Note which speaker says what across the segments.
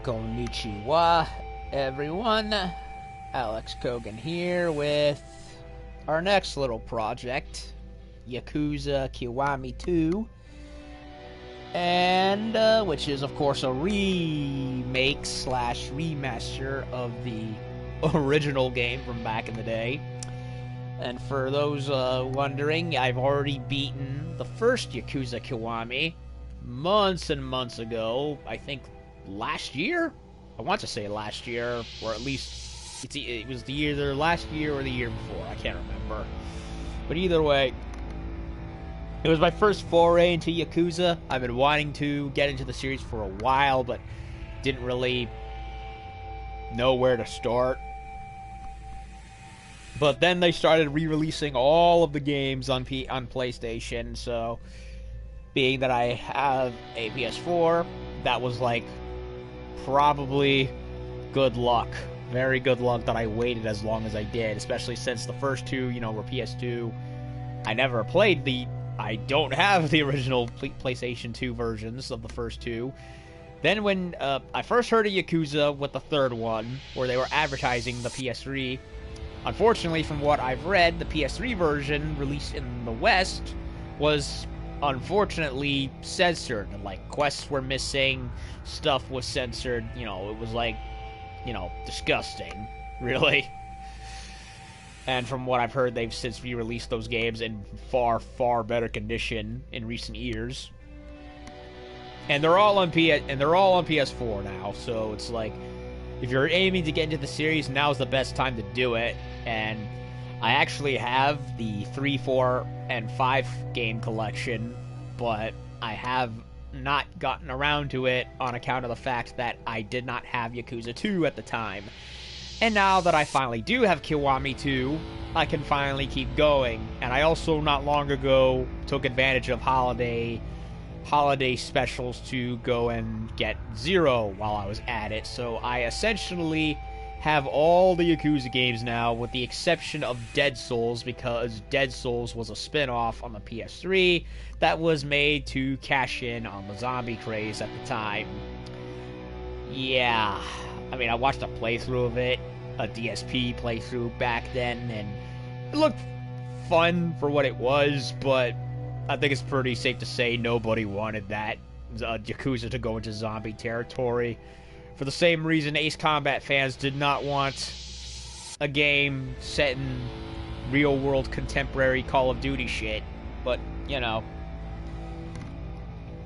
Speaker 1: Konnichiwa, everyone. Alex Kogan here with our next little project, Yakuza Kiwami 2, and which is, of course, a remake slash remaster of the original game from back in the day. And for those wondering, I've already beaten the first Yakuza Kiwami months and months ago. I think last year? I want to say last year, or at least it was either last year or the year before. I can't remember. But either way, it was my first foray into Yakuza. I've been wanting to get into the series for a while, but didn't really know where to start. But then they started re-releasing all of the games on PlayStation, so being that I have a PS4, that was like probably good luck. Very good luck that I waited as long as I did, especially since the first two, were PS2. I never played I don't have the original PlayStation 2 versions of the first two. Then when I first heard of Yakuza with the third one, where they were advertising the PS3, unfortunately, from what I've read, the PS3 version released in the West was unfortunately censored. Like, quests were missing, stuff was censored, it was like, disgusting, really. And from what I've heard, they've since re-released those games in far, far better condition in recent years. And they're all on PS4 now, so it's like, if you're aiming to get into the series, now's the best time to do it. And I actually have the 3, 4, and 5 game collection, but I have not gotten around to it on account of the fact that I did not have Yakuza 2 at the time. And now that I finally do have Kiwami 2, I can finally keep going. And I also, not long ago, took advantage of holiday specials to go and get Zero while I was at it. So I essentially have all the Yakuza games now, with the exception of Dead Souls, because Dead Souls was a spin-off on the PS3 that was made to cash in on the zombie craze at the time. Yeah, I mean, I watched a playthrough of it, a DSP playthrough back then, and it looked fun for what it was, but I think it's pretty safe to say nobody wanted that Yakuza to go into zombie territory. For the same reason Ace Combat fans did not want a game set in real-world contemporary Call of Duty shit. But,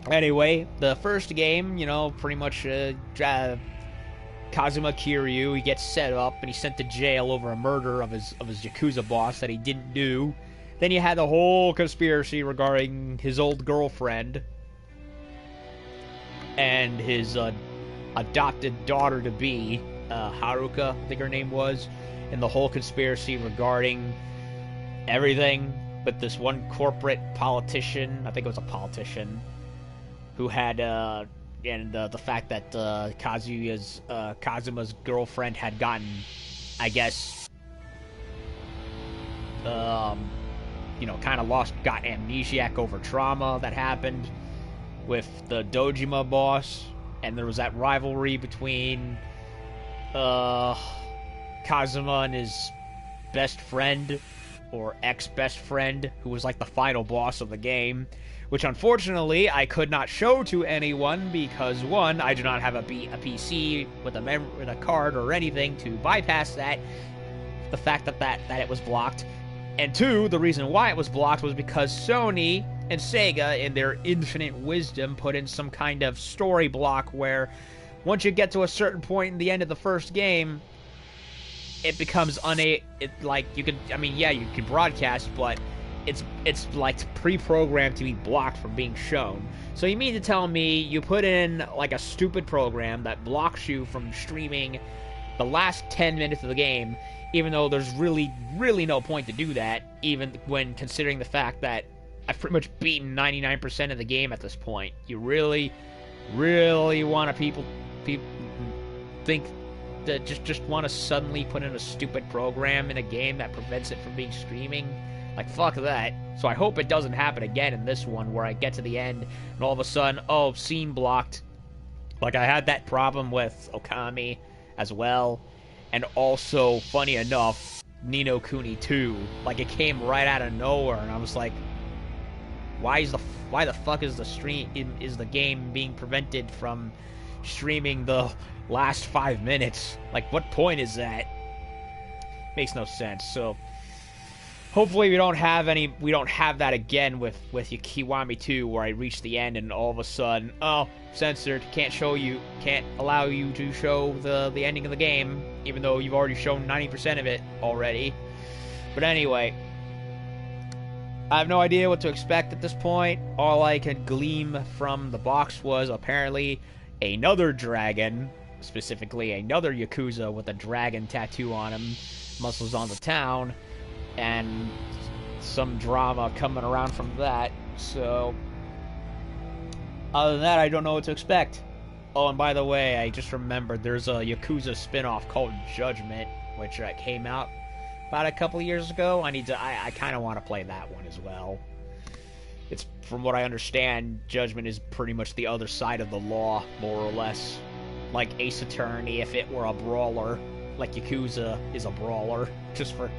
Speaker 1: Anyway, the first game, pretty much Kazuma Kiryu, he gets set up and he's sent to jail over a murder of his Yakuza boss that he didn't do. Then you had the whole conspiracy regarding his old girlfriend and his adopted daughter-to-be, Haruka, I think her name was, and the whole conspiracy regarding everything but this one corporate politician, I think it was a politician, who had, and the fact that Kazuma's girlfriend had gotten, I guess, kind of got amnesiac over trauma that happened with the Dojima boss, and there was that rivalry between Kazuma and his best friend, or ex-best friend, who was like the final boss of the game, which unfortunately I could not show to anyone because, one, I do not have a PC with a card or anything to bypass that, the fact that it was blocked. And two, the reason why it was blocked was because Sony and Sega, in their infinite wisdom, put in some kind of story block where once you get to a certain point in the end of the first game, it becomes you can broadcast, but it's like pre-programmed to be blocked from being shown. So you mean to tell me you put in like a stupid program that blocks you from streaming the last 10 minutes of the game, even though there's really, really no point to do that, even when considering the fact that I've pretty much beaten 99% of the game at this point. You really, really want to people think that just want to suddenly put in a stupid program in a game that prevents it from being streaming? Like, fuck that. So I hope it doesn't happen again in this one, where I get to the end, and all of a sudden, oh, scene blocked. Like, I had that problem with Okami as well. And also, funny enough, Ni no Kuni 2. Like, it came right out of nowhere, and I was like, why the fuck is the game being prevented from streaming the last 5 minutes? Like, what point is that? Makes no sense. So hopefully we don't have that again with Kiwami 2, where I reach the end and all of a sudden, oh, censored, can't allow you to show the ending of the game, even though you've already shown 90% of it already. But anyway, I have no idea what to expect at this point. All I could glean from the box was apparently another dragon, specifically another Yakuza with a dragon tattoo on him, muscles on the town, and some drama coming around from that. So, other than that, I don't know what to expect. Oh, and by the way, I just remembered there's a Yakuza spin-off called Judgment, which came out about a couple of years ago. I kind of want to play that one as well. It's, from what I understand, Judgment is pretty much the other side of the law, more or less. Like Ace Attorney if it were a brawler. Like Yakuza is a brawler, just for,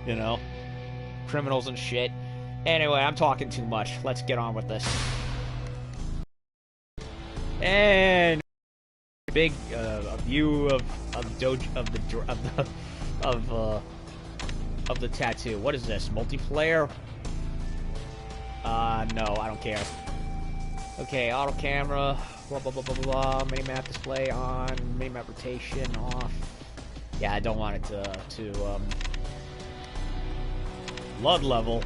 Speaker 1: you know, criminals and shit. Anyway, I'm talking too much. Let's get on with this. And big a view of the tattoo. What is this? Multiplayer? No, I don't care. Okay, auto camera, blah blah blah blah blah. Minimap display on, minimap rotation off. Yeah, I don't want it to blood level,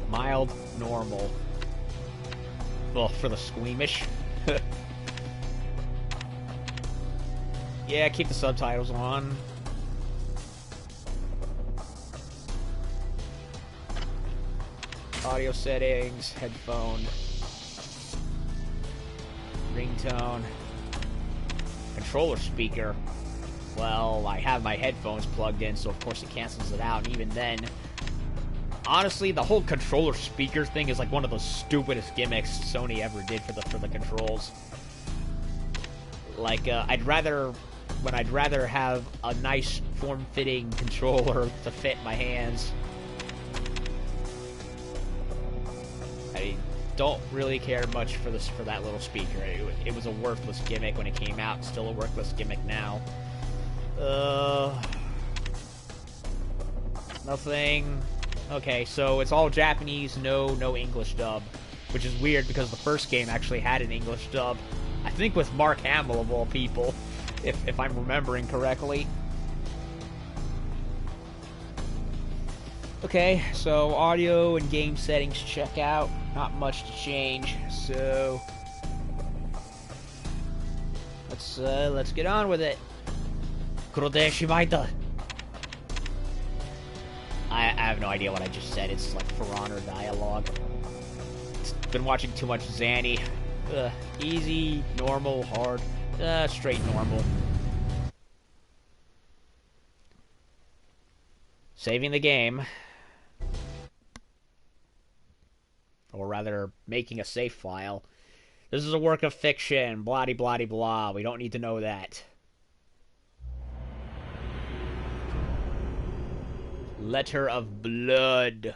Speaker 1: mild, normal. Well, for the squeamish. Yeah, keep the subtitles on. Audio settings, headphone, ringtone, controller speaker. Well, I have my headphones plugged in, so of course it cancels it out, and even then, honestly, the whole controller speaker thing is like one of the stupidest gimmicks Sony ever did for the controls. Like, I'd rather have a nice form-fitting controller to fit my hands. I don't really care much for that little speaker. It was a worthless gimmick when it came out. Still a worthless gimmick now. Nothing. Okay, so it's all Japanese, no English dub, which is weird because the first game actually had an English dub. I think with Mark Hamill of all people, if I'm remembering correctly. Okay, so audio and game settings check out. Not much to change, so let's get on with it. I have no idea what I just said. It's like For Honor dialogue. Been watching too much Zanny. Easy, normal, hard, straight normal. Saving the game. Or rather, making a save file. This is a work of fiction, blah blah blah. We don't need to know that. Letter of Blood.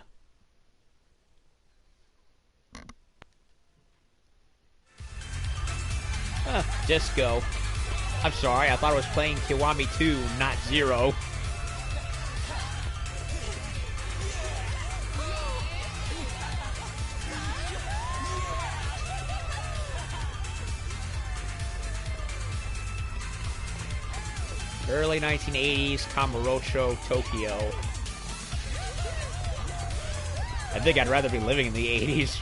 Speaker 1: Disco. I'm sorry, I thought I was playing Kiwami 2, not 0. Early 1980s, Kamurocho, Tokyo. I think I'd rather be living in the 80s.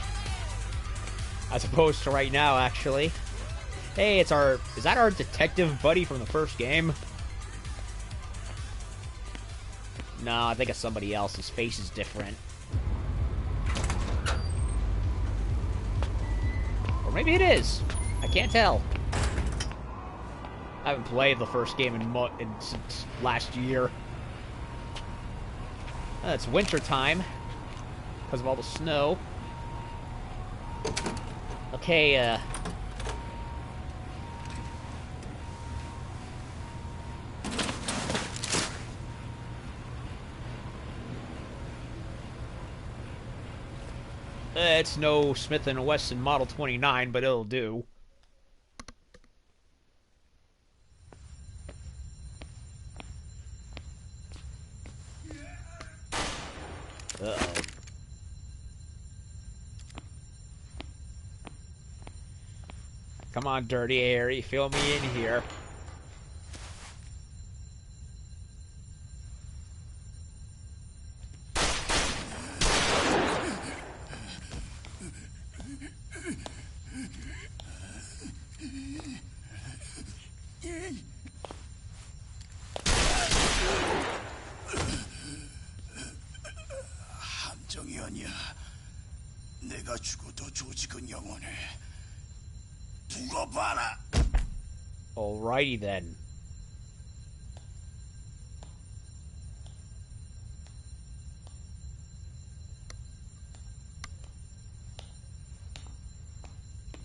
Speaker 1: As opposed to right now, actually. Hey, is that our detective buddy from the first game? No, I think it's somebody else. His face is different. Or maybe it is. I can't tell. I haven't played the first game since last year. It's winter time. because of all the snow. Okay, it's no Smith & Wesson Model 29, but it'll do. Uh-oh. Come on, Dirty Harry, fill me in here. Alrighty then.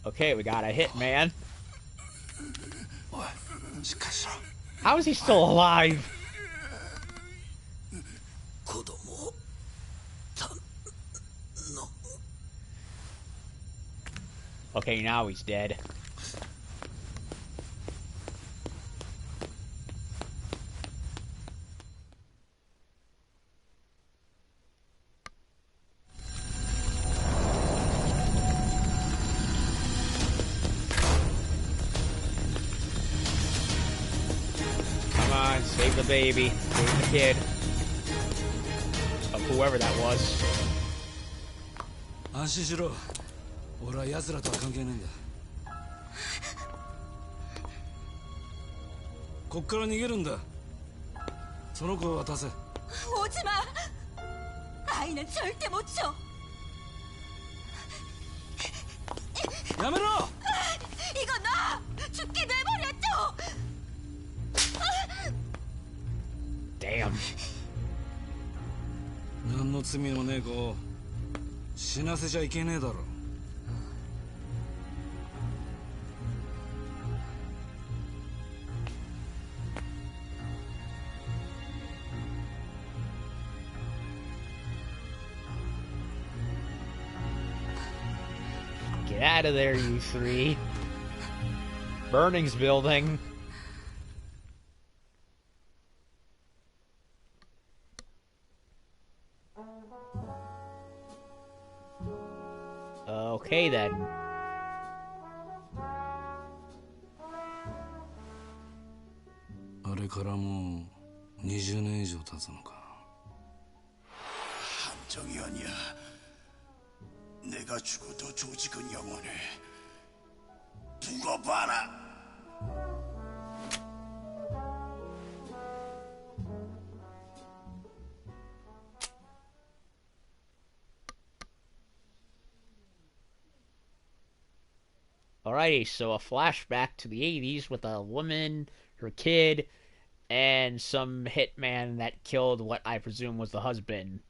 Speaker 1: Okay, we got a hit, man. How is he still alive? Okay, now he's dead. Save the baby. Save the kid. Of whoever that was.
Speaker 2: 安心しろ。俺は奴らとは関係ねえんだ。こっから逃げるんだ。その子を渡せ。
Speaker 3: 오지 마. 아이는 절대 못 줘.
Speaker 2: やめろ!
Speaker 3: 이거 나 죽게 내버렸죠.
Speaker 1: Damn.
Speaker 2: 何の罪もねえ子を死なせちゃいけねえだろ。
Speaker 1: Get out of there, you three. Burning's building. Okay then.
Speaker 2: あれからもう20年以上経つのか。
Speaker 4: 함정이 아니야. 내가 죽어도 조직은 영원해. 두고 봐라.
Speaker 1: Alrighty, so a flashback to the 80s with a woman, her kid, and some hitman that killed what I presume was the husband.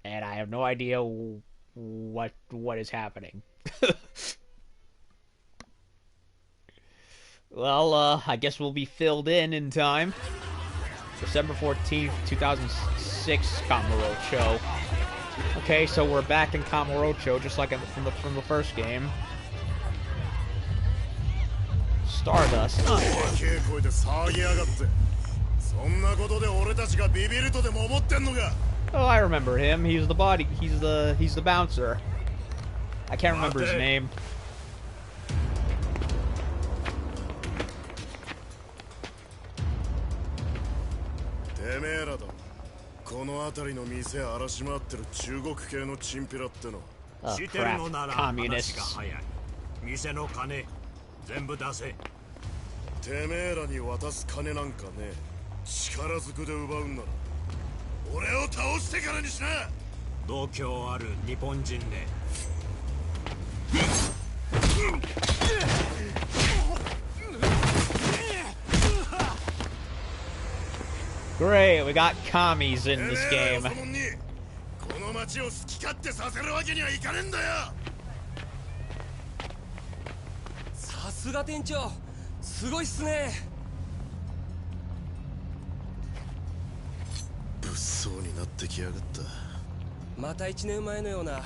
Speaker 1: And I have no idea what is happening. Well, I guess we'll be filled in time. December 14th, 2006, Kamurocho. Okay, so we're back in Kamurocho, just like from the first game. Stardust. Oh, I remember him. He's the body. He's the bouncer. I can't remember his name. Oh, crap. Communists.
Speaker 4: 全部出せ。てめえらに渡す金なんかねえ。力ずくで奪うんなら俺を倒してからにしな。度胸ある日本人ね。
Speaker 1: Great, we got commies in this game.
Speaker 4: この町を好き勝手させるわけにはいかねえんだよ。
Speaker 5: さすが店長、すごいっすね。
Speaker 4: 物騒になってきやがった。
Speaker 5: また1年前のような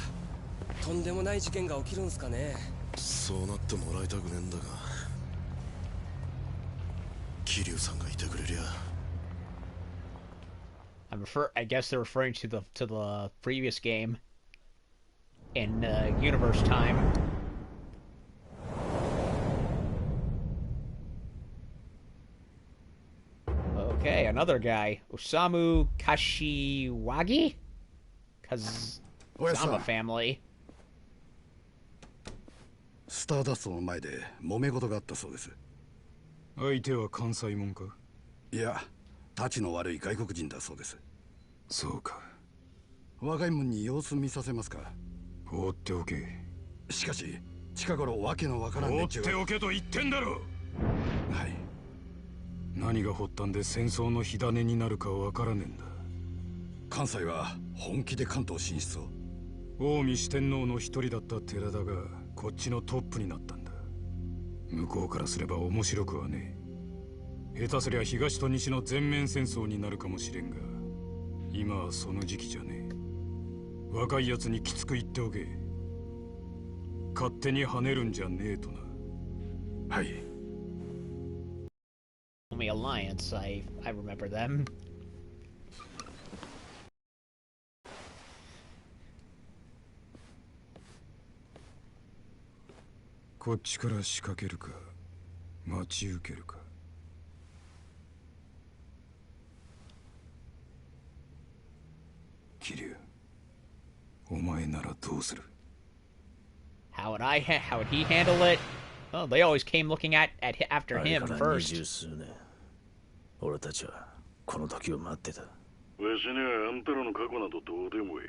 Speaker 5: とんでもない事件が起きるんすかね。
Speaker 4: そうなってもらいたくねえんだが、桐生さんがいてくれりゃ。
Speaker 1: I guess they're referring to the previous game in universe time. Okay, another guy, Osamu Kashiwagi, Kazama family.
Speaker 6: スターダストの前で揉め事があったそうです。
Speaker 2: 相手は関西もんか？
Speaker 6: いや、たちの悪い外国人だそうです。
Speaker 2: そうか。
Speaker 6: 若いもんに様子見させますか？
Speaker 2: 放っておけ。
Speaker 6: しかし近頃わけのわからん連中が。
Speaker 2: 放っておけと言ってんだろ。
Speaker 6: はい。
Speaker 2: 何が発端で戦争の火種になるかわからねえんだ。
Speaker 6: 関西は本気で関東進出を。
Speaker 2: 近江四天王の一人だった寺田がこっちのトップになったんだ。向こうからすれば面白くはねえ。下手すりゃ東と西の全面戦争になるかもしれんが、今はその時期じゃねえ。若いやつにきつく言っておけ。勝手に跳ねるんじゃねえとな。
Speaker 6: はい。
Speaker 1: Omi Alliance, I remember them.
Speaker 2: こっちから仕掛けるか待ち受けるか。桐生、お前ならどうする？
Speaker 1: How would he handle it? Oh, they always came looking after him first.
Speaker 7: 俺たちはこの時を待ってた。わ
Speaker 4: しにはあんたらの過去などどうでもいい。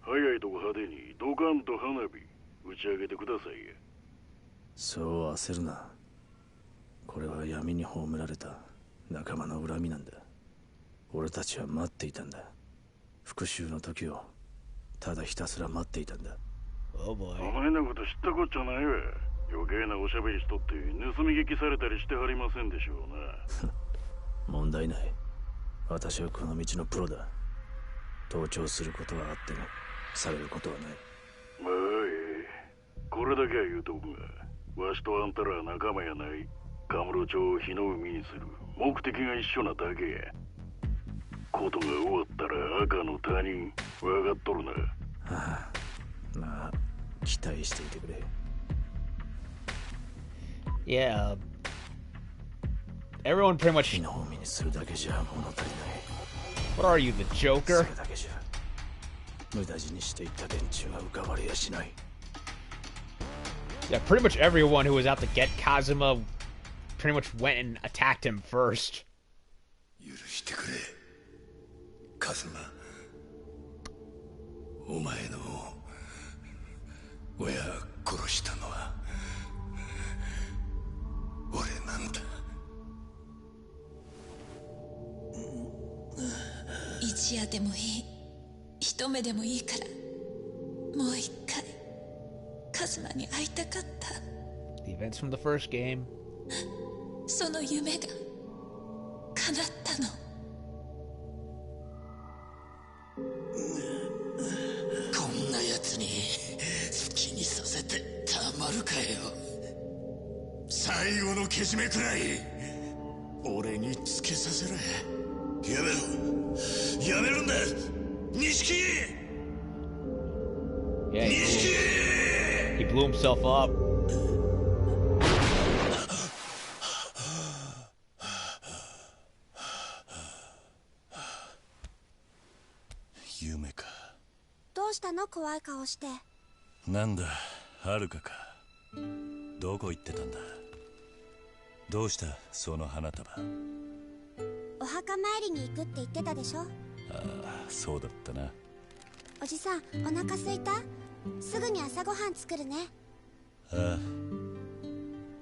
Speaker 4: 早いとこ派手にドカンと花火打ち上げてくださいや。
Speaker 7: そう焦るな。これは闇に葬られた仲間の恨みなんだ。俺たちは待っていたんだ。復讐の時をただひたすら待っていたんだ。
Speaker 1: Oh boy.
Speaker 4: お前のこと知ったこっちゃないわ。余計なおしゃべりしとって盗み聞きされたりしてはりませんでしょうな。
Speaker 7: 問題ない。私はこの道のプロだ。盗聴することはあってもされることはない。
Speaker 4: まあええ、これだけは言うとくが、わしとあんたらは仲間やない。カムロ町を火の海にする目的が一緒なだけや。ことが終わったら赤の他人分かっとるな。
Speaker 7: はあ、まあ期待していてくれ。
Speaker 1: Yeah. Everyone pretty much.
Speaker 7: 火の海にするだけじゃ物足りない。
Speaker 1: What are you, the Joker?
Speaker 7: それだけじゃ無駄死にしていった連中が浮かばれやしない。
Speaker 1: Yeah, pretty much everyone who was out to get Kazuma pretty much went and attacked him first.
Speaker 6: 許してくれ、カズマ。お前の親殺したのは俺なんだ。
Speaker 3: 一夜でもいい、一目でもいいからもう一回カズマに会いたかった。
Speaker 1: The events from the first game.
Speaker 3: その夢が叶ったの。
Speaker 6: こんな奴に好きにさせてたまるかよ。最後のけじめくらい俺につけさせろ。やめろ、やめるんだ錦木。
Speaker 1: Yeah, he blew himself up.
Speaker 6: Yumeか。
Speaker 8: どうしたの怖い顔して。
Speaker 6: なんだ、はるかか。どこ行ってたんだ。どうしたその花束。
Speaker 8: お墓参りに行くって言ってたでしょ。
Speaker 6: ああ、そうだったな。
Speaker 8: おじさん、お腹すいた？すぐに朝ごはん作るね。
Speaker 6: ああ、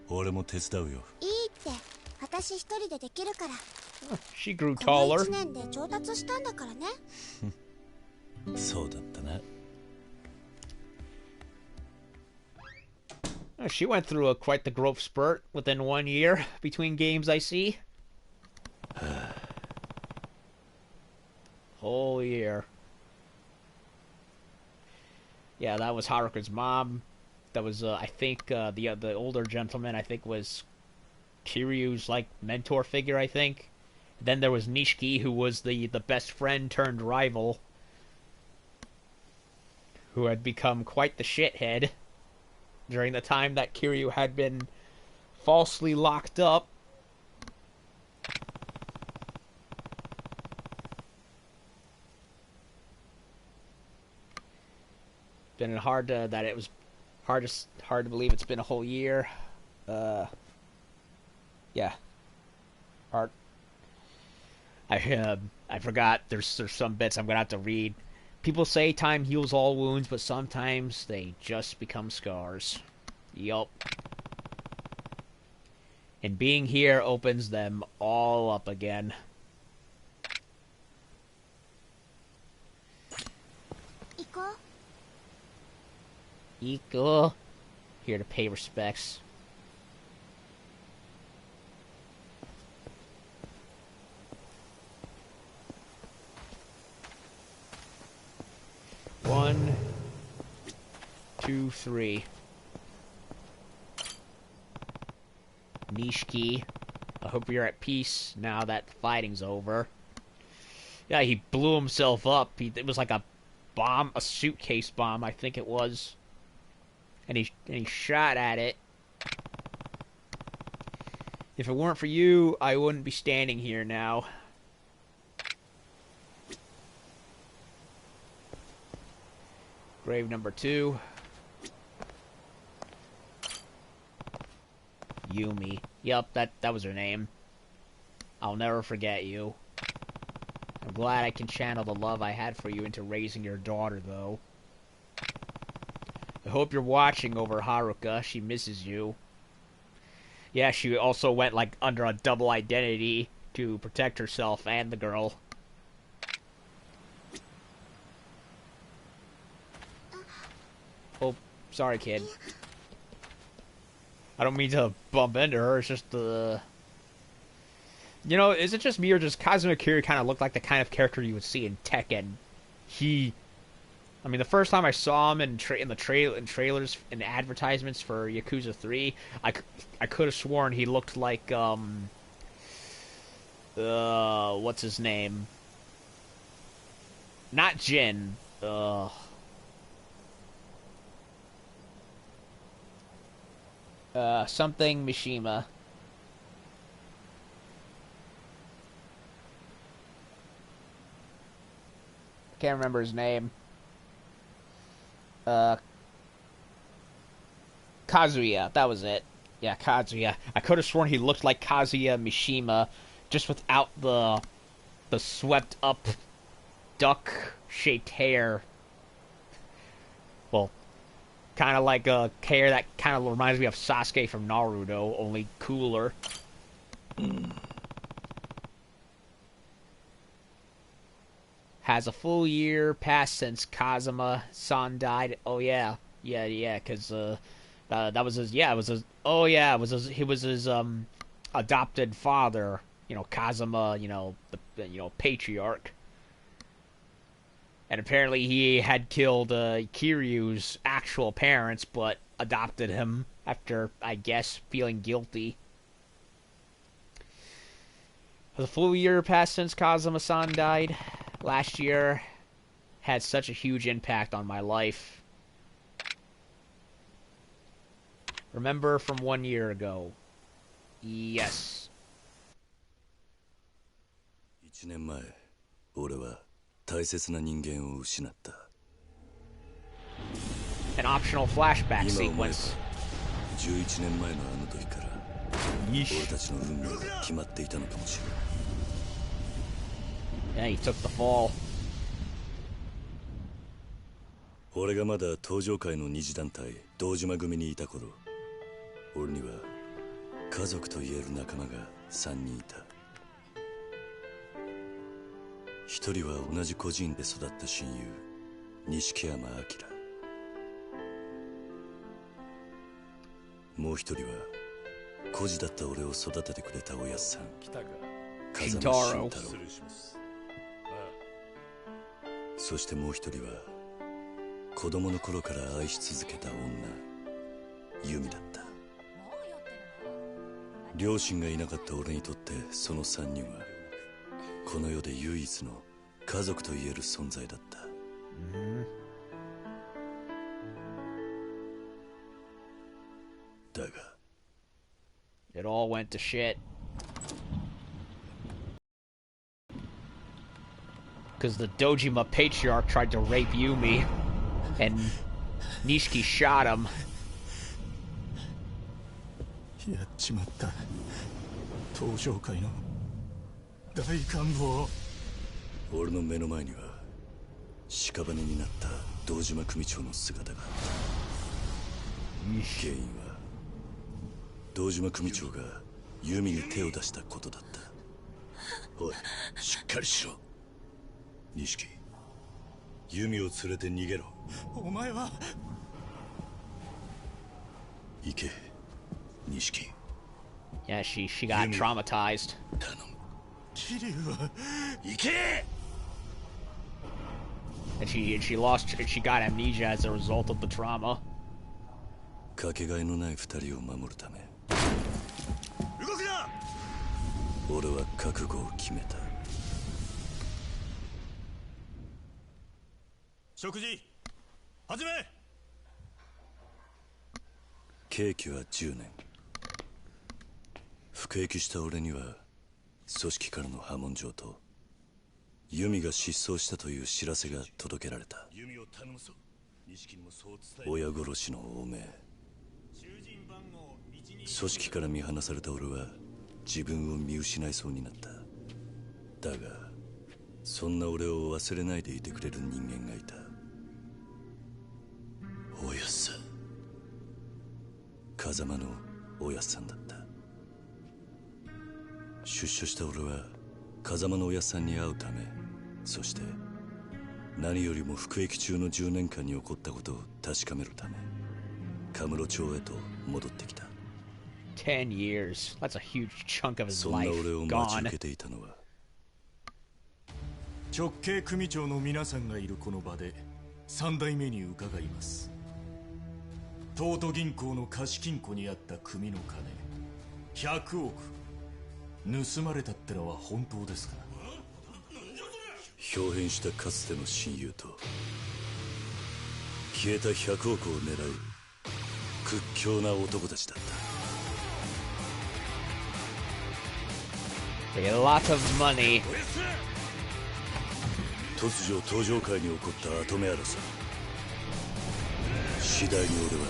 Speaker 6: 俺も手伝うよ。
Speaker 8: いいって、私一人でできるから。
Speaker 1: She grew
Speaker 8: この
Speaker 1: taller.
Speaker 8: 1年で上達したんだからね。
Speaker 6: そうだったな。
Speaker 1: Oh, she went through quite the growth spurt within 1 year between games, I see. Whole year. Yeah, that was Haruka's mom. That was, I think, the older gentleman, I think, was Kiryu's, like, mentor figure, I think. Then there was Nishiki, who was the best friend turned rival, who had become quite the shithead during the time that Kiryu had been falsely locked up. Been hard to hard to believe it's been a whole year. Yeah. Hard. I forgot. There's some bits I'm gonna have to read. People say time heals all wounds, but sometimes they just become scars. Yup. And being here opens them all up again. Iko. Here to pay respects. One, two, three. Nishiki, I hope you're at peace now that the fighting's over. Yeah, he blew himself up. It was like a bomb, a suitcase bomb, I think it was. And he shot at it. If it weren't for you, I wouldn't be standing here now. Grave number 2. Yumi. Yup, that was her name. I'll never forget you. I'm glad I can channel the love I had for you into raising your daughter, though. I hope you're watching over Haruka. She misses you. Yeah, she also went, like, under a double identity to protect herself and the girl. Oh, sorry, kid. I don't mean to bump into her, it's just the... You know, is it just me or does Kazuma Kiryu kind of look like the kind of character you would see in Tekken? I mean, the first time I saw him in trailers and advertisements for Yakuza 3, I could have sworn he looked like, what's his name? Not Jin, something Mishima. Can't remember his name. Kazuya, that was it. Yeah, Kazuya. I could have sworn he looked like Kazuya Mishima, just without the swept up duck-shaped hair. Well, kind of like a hair that kind of reminds me of Sasuke from Naruto, only cooler. Has a full year passed since Kazuma-san died. Oh yeah, because that was his. Yeah, it was his. Oh yeah, it was his. He was his adopted father. You know, Kazuma. You know, the patriarch. And apparently he had killed Kiryu's actual parents, but adopted him after, I guess, feeling guilty. Has a full year passed since Kazuma-san died. Last year had such a huge impact on my life. Remember from 1 year ago. Yes.
Speaker 6: 1年前、俺は大切な人間を失った。
Speaker 1: An optional flashback
Speaker 6: 今思えば
Speaker 1: sequence.
Speaker 6: 11年前のあの時から俺たちの運命が決まっていたのかもしれない。
Speaker 1: Yeah, he took the fall.
Speaker 6: 俺がまだ東上界の二次団体堂島組にいた頃、俺には家族と言える仲間が3人いた。一人は同じ孤児院で育った親友錦山明。もう一人は孤児だった俺を育ててくれたおやっさん、風間慎太郎。そしてもう一人は子供の頃から愛し続けた女、由美だった。両親がいなかった俺にとってその三人はこの世で唯一の家族と言える存在だった。だが
Speaker 1: It all went to shit. Because the Dojima patriarch tried to rape Yumi, and Nishiki shot him.
Speaker 6: やっちまった。東上界の大官房。俺の目の前には屍になった堂島組長の姿が。原因は堂島組長がユミに手を出したことだった。おい、しっかりしろ。錦、ユミを連れて逃げろ。お前は。行け、錦。
Speaker 1: Yeah, she got traumatized.
Speaker 6: 頼む、桐生は行け。
Speaker 1: And she got amnesia as a result of the trauma.
Speaker 6: かけがえのない二人を守るため、動くな。俺は覚悟を決めた。食事始め。刑期は10年。服役した俺には組織からの破門状とユミが失踪したという知らせが届けられた。親殺しの汚名。組織から見放された俺は自分を見失いそうになった。だがそんな俺を忘れないでいてくれる人間がいた。おやっさん、風間のおやっさんだった。出所した俺は風間のおやっさんに会うため、そして何よりも服役中の10年間に起こったことを確かめるためカムロ町へと戻ってきた。
Speaker 1: 10 years. That's a huge chunk of his
Speaker 6: そんな
Speaker 1: life
Speaker 6: 俺を待ち受
Speaker 1: gone.
Speaker 6: けていたのは、
Speaker 9: 直系組長の皆さんがいるこの場で3代目に伺います。東都銀行の貸金庫にあった組の金100億盗まれたってのは本当ですか？
Speaker 6: 表変したかつての親友と消えた100億を狙う屈強な男たちだった。
Speaker 1: A lot of money.
Speaker 6: 突如登場界に起こった跡目争い。次第に俺は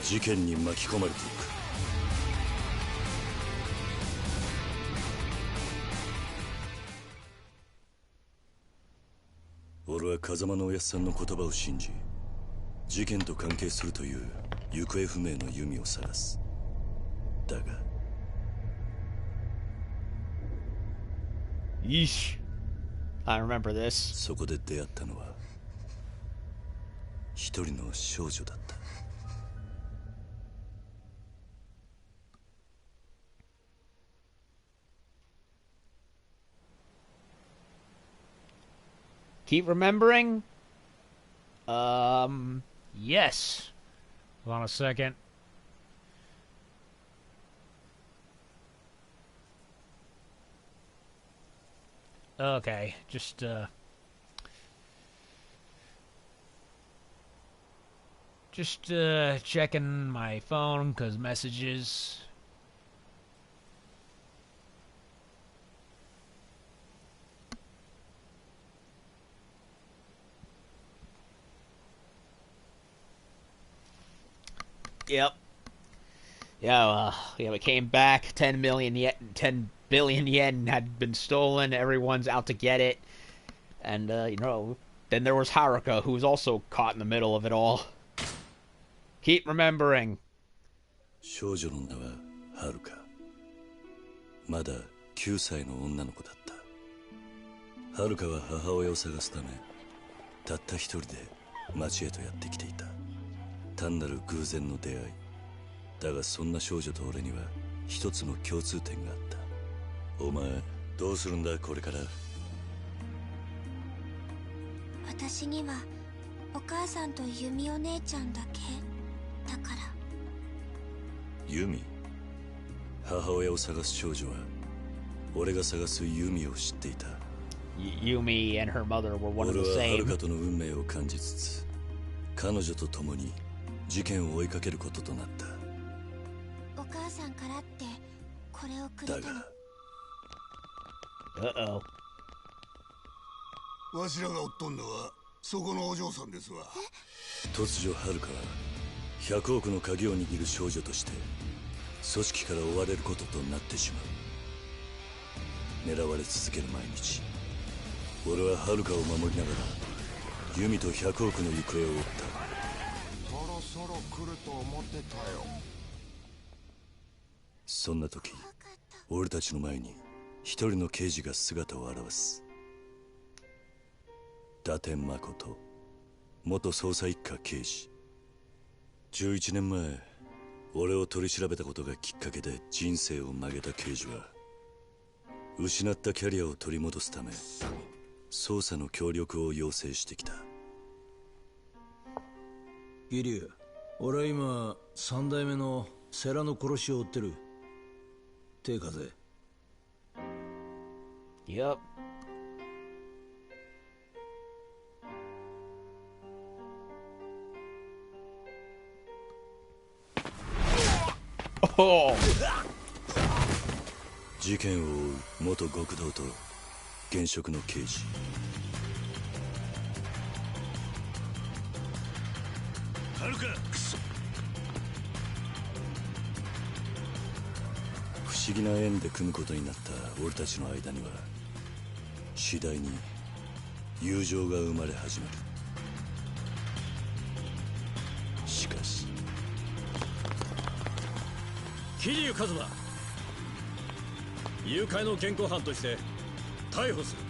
Speaker 6: 事件に巻き込まれていく。俺は風間のおやっさんの言葉を信じ、事件と関係するという行方不明の弓を探す。だが
Speaker 1: Yeesh. I remember this.
Speaker 6: そこで出会ったのは一人の少女だった。
Speaker 1: Keep remembering? Yes. Hold on a second. Okay, just checking my phone, 'cause messages. Yep. Yeah, we came back. 10 billion yen had been stolen. Everyone's out to get it. And, then there was Haruka, who was also caught in the middle of it all. Keep remembering.
Speaker 6: 少女の名はハルカ。まだ9歳の女の子だった。ハルカは母親を探すためたった一人で町へとやってきていた。単なる偶然の出会いだが、そんな少女と俺には一つの共通点があった。お前どうするんだこれから。
Speaker 8: 私にはお母さんとユミお姉ちゃんだけだから。
Speaker 6: ユミ、母親を探す少女は俺が探すユミを知っていた。
Speaker 1: Yumi and her mother were one of the
Speaker 6: 俺はハ
Speaker 1: same.
Speaker 6: ルカとの運命を感じつつ、彼女と共に事件を追いかけることとなった。
Speaker 8: お母さんからってこれをくれ
Speaker 6: だ
Speaker 8: たの。
Speaker 6: が
Speaker 1: Uh-oh.
Speaker 4: わしらが追っとんのはそこのお嬢さんですわ。
Speaker 6: 突如ハルカは100億の鍵を握る少女として組織から追われることとなってしまう。狙われ続ける毎日、俺はハルカを守りながらユミと100億の行方を追った。
Speaker 4: そろそろ来ると思ってたよ。
Speaker 6: そんな時、俺たちの前に一人の刑事が姿を現す。伊達誠、元捜査一課刑事。11年前、俺を取り調べたことがきっかけで人生を曲げた刑事は、失ったキャリアを取り戻すため捜査の協力を要請してきた。
Speaker 7: 桐生、俺は今3代目の世良の殺しを追ってる。手風。
Speaker 1: Yep. Oh.
Speaker 6: 事件を追う元極道と現職の刑事。
Speaker 4: はるか、クソ。
Speaker 6: 不思議な縁で組むことになった俺たちの間には次第に友情が生まれ始める。しかし
Speaker 9: 桐生一馬、誘拐の現行犯として逮捕する。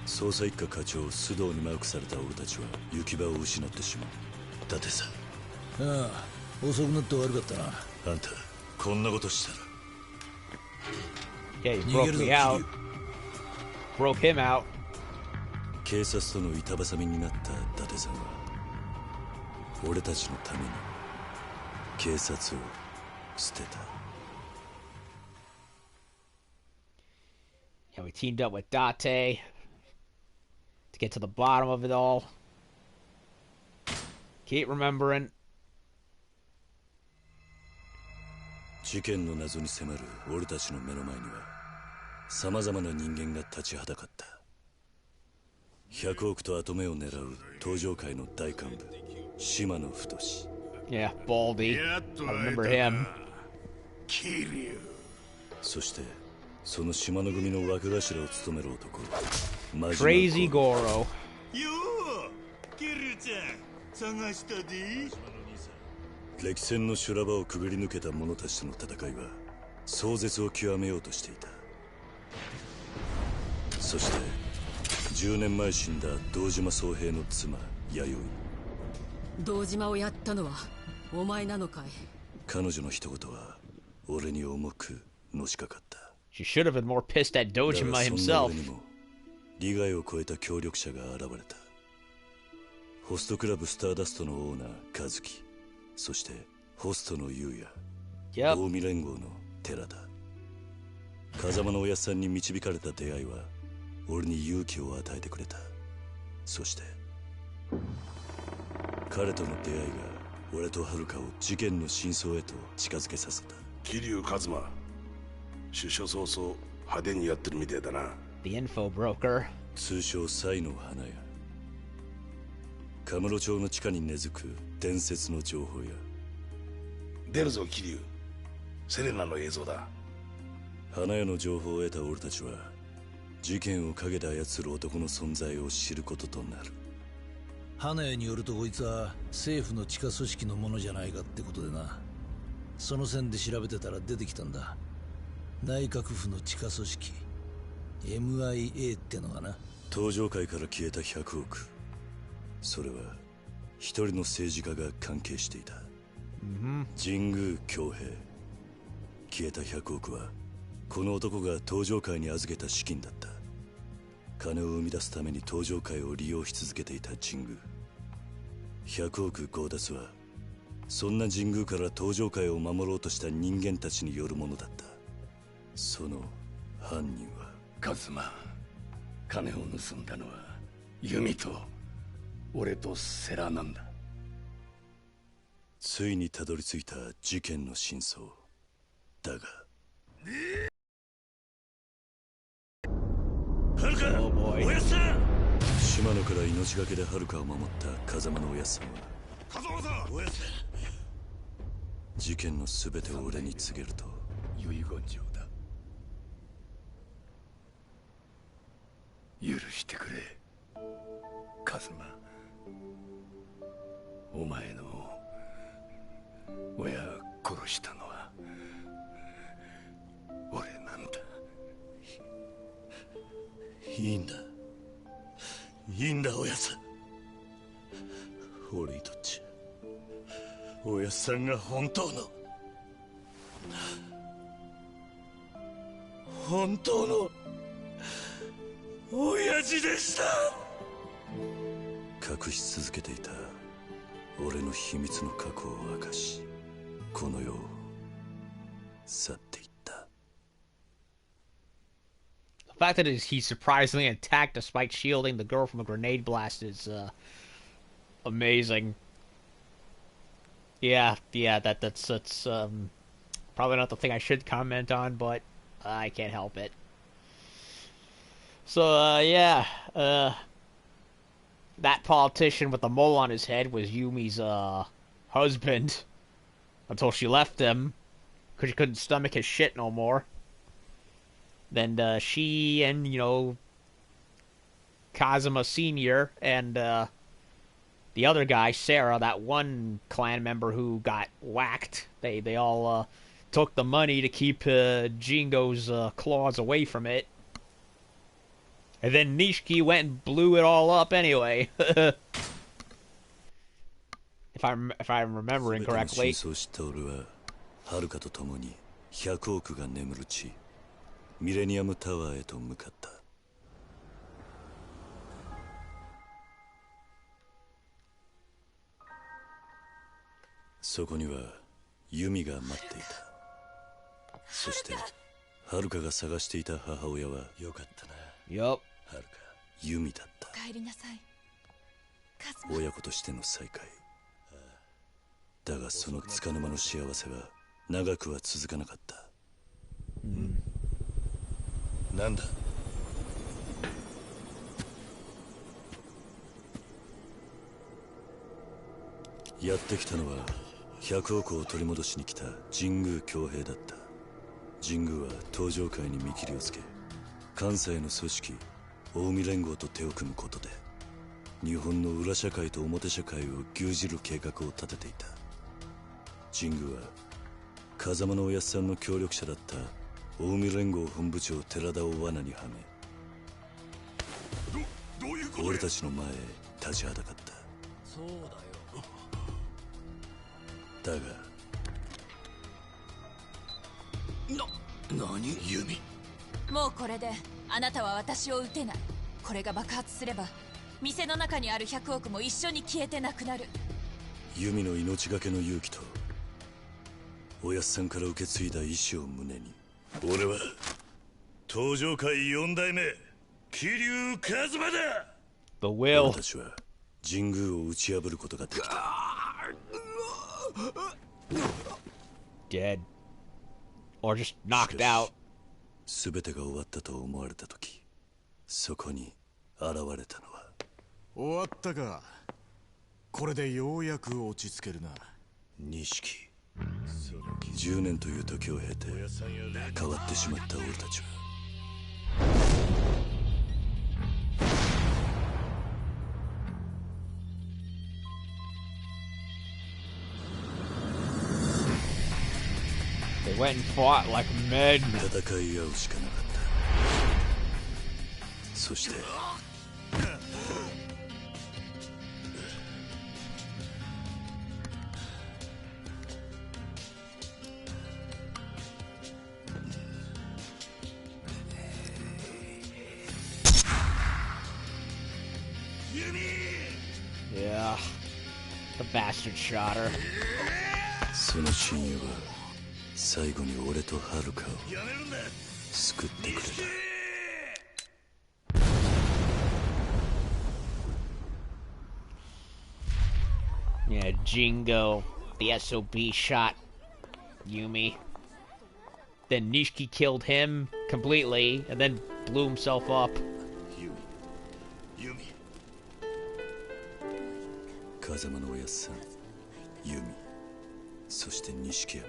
Speaker 6: 捜査一課課長須藤にマークされた俺たちは行き場を失ってしまう。伊達さん、
Speaker 7: ああ、遅くなって悪かったな。
Speaker 6: あんたこんなことしたら。
Speaker 1: Yeah, you broke me out. Broke him out.
Speaker 6: 警察との板挟みになった伊達さんは俺たちのために警察を捨てた。
Speaker 1: Yeah, we teamed up with Date to get to the bottom of it all. Keep remembering.
Speaker 6: 事件の謎に迫る俺たちの目の前には様々な人間が立ちはだかった。100億と跡目を狙う東上界の大幹部島野太。
Speaker 1: Yeah, Baldy. I remember him.
Speaker 6: そしてその島野組の若頭を務める男
Speaker 1: Crazy Goro.
Speaker 4: よう、キリュウちゃん探したで。
Speaker 6: 歴戦の修羅場をくぐり抜けた者たちとの戦いは壮絶を極めようとしていた。そして10年前死んだ堂島宗平の妻弥生。
Speaker 10: 堂島をやったのはお前なのかい。
Speaker 6: 彼女の一言は俺に重くのしかかった。
Speaker 1: She should have been more pissed at Dojima
Speaker 6: だがそんな
Speaker 1: himself.
Speaker 6: 俺にも利害を超えた協力者が現れた。ホストクラブスターダストのオーナー和樹、そしてホストの優也、
Speaker 1: Yep.
Speaker 6: 近江連合の寺田。風間のおやっさんに導かれた出会いは俺に勇気を与えてくれた。そして彼との出会いが俺と遥を事件の真相へと近づけさせた。
Speaker 11: 桐生一馬、出所早々派手にやってるみてえだな。
Speaker 1: The info broker.
Speaker 6: 通称サイの花屋。カムロ町の地下に根付く伝説の情報や。
Speaker 11: 出るぞ桐生、セレナの映像だ。
Speaker 6: 花屋の情報を得た俺たちは事件を陰で操る男の存在を知ることとなる。
Speaker 7: 花屋によるとこいつは政府の地下組織のものじゃないかってことでな。その線で調べてたら出てきたんだ。内閣府の地下組織 MIA ってのがな。
Speaker 6: 東上界から消えた100億、
Speaker 7: それは一人の政治家が関係していた。神宮恭平。消えた100億はこの男が登場界に預けた資金だった。金を生み出すために登場界を利用し続けていた神宮。100億強奪はそんな神宮から登場界を守ろうとした人間たちによるものだった。その犯人は
Speaker 11: カズマ、金を盗んだのはユミと俺とセラなんだ。
Speaker 7: ついにたどり着いた事件の真相だが、
Speaker 6: はるか、おやっさん。
Speaker 7: 島野から命がけではるかを守った風間のおやっさんは、
Speaker 6: 風間さん、おやっさん、
Speaker 7: 事件の全てを俺に告げると、
Speaker 11: 遺言状だ。許してくれカズマ。お前の親殺したのは俺なんだ。
Speaker 6: いいんだ、いいんだ、おやっさん。俺にとっちゃおやっさんが本当の親父でした。
Speaker 7: 隠し続けていた俺の秘密の過去を明かし、この世を去っていった。
Speaker 1: The fact that he's surprisingly intact despite shielding the girl from a grenade blast is amazing. Yeah, that's probably not the thing I should comment on, but I can't help it. So yeah, that politician with the mole on his head was Yumi's husband until she left him because she couldn't stomach his shit no more. Then she and, you know, Kazuma Sr. and the other guy, Sarah, that one clan member who got whacked, they all took the money to keep Jingo's claws away from it. And then Nishiki went and blew it all up anyway. if I'm remembering correctly.
Speaker 7: 遥と共に100億が眠る地ミレニアムタワーへと向かった。そこにはユミが待っていた。そして遥が探していた母親はよかったな。
Speaker 1: Yup。
Speaker 7: 遥ユミだった。
Speaker 3: 帰りなさい。
Speaker 7: 親子としての再会。だがその束の間の幸せは長くは続かなかった。
Speaker 6: なんだ。
Speaker 7: やってきたのは100億を取り戻しに来た神宮恭平だった。神宮は登場界に見切りをつけ、関西の組織近江連合と手を組むことで日本の裏社会と表社会を牛耳る計画を立てていた。神宮は風間のおやっさんの協力者だった近江連合本部長寺田を罠にはめ、俺たちの前へ立ちはだかった。
Speaker 6: そうだよ。
Speaker 7: だが
Speaker 6: 何ユミ。
Speaker 3: もうこれであなたは私を撃てない。これが爆発すれば店の中にある100億も一緒に消えてなくなる。
Speaker 7: ユミの命がけの勇気とおやっさんから受け継いだ意志を胸に、
Speaker 6: 俺は登場界4代目桐生一馬だ。
Speaker 1: The will。
Speaker 7: 俺たちは神宮を打ち破ることができた。
Speaker 1: Dead. Or just knocked out.
Speaker 7: 全てが終わったと思われた時、そこに現れたのは。
Speaker 9: 終わったか。これでようやく落ち着けるな。
Speaker 7: 錦。10年という時を経て変わってしまった俺たちは、
Speaker 1: They went and fought like men.
Speaker 7: 戦い合うしかなかった。そして
Speaker 1: The bastard shot her.
Speaker 7: その親友は最後に俺とハルカを救ってくれた。
Speaker 1: Yeah, Jingo, the SOB shot Yumi. Then Nishiki killed him completely, and then blew himself up.
Speaker 6: Yumi.
Speaker 7: 風間のおやっさん、ユミ、そして錦山。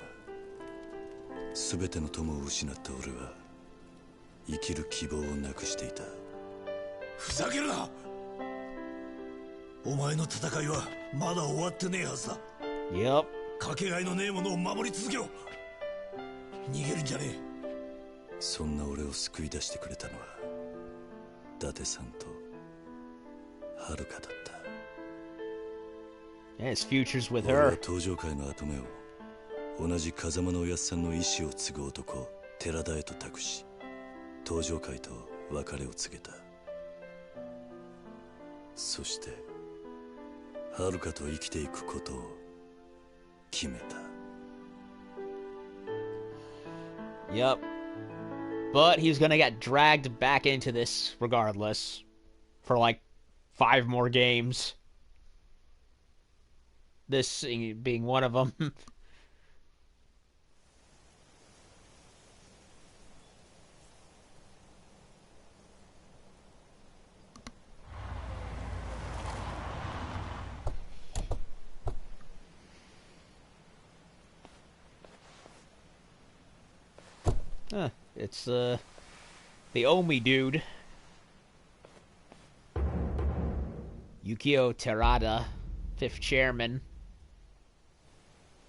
Speaker 7: すべての友を失った俺は生きる希望をなくしていた。
Speaker 6: ふざけるな。お前の戦いはまだ終わってねえはずだ。
Speaker 1: Yep.
Speaker 6: かけがえのねえものを守り続けろ。逃げるんじゃねえ。
Speaker 7: そんな俺を救い出してくれたのは伊達さんとハルカだった。
Speaker 1: Yeah, his future's with
Speaker 7: 俺は
Speaker 1: her.
Speaker 7: 登場界の跡目を同じ風間のおやっさんの意志を継ぐ男寺田へと託し、登場界と別れを告げた。そしてハルカと生きていくことを決めた。
Speaker 1: Yep. But he's gonna get dragged back into this regardless for like 5 more games. This being one of them. It's the Omi dude. Yukio Terada, 5th chairman.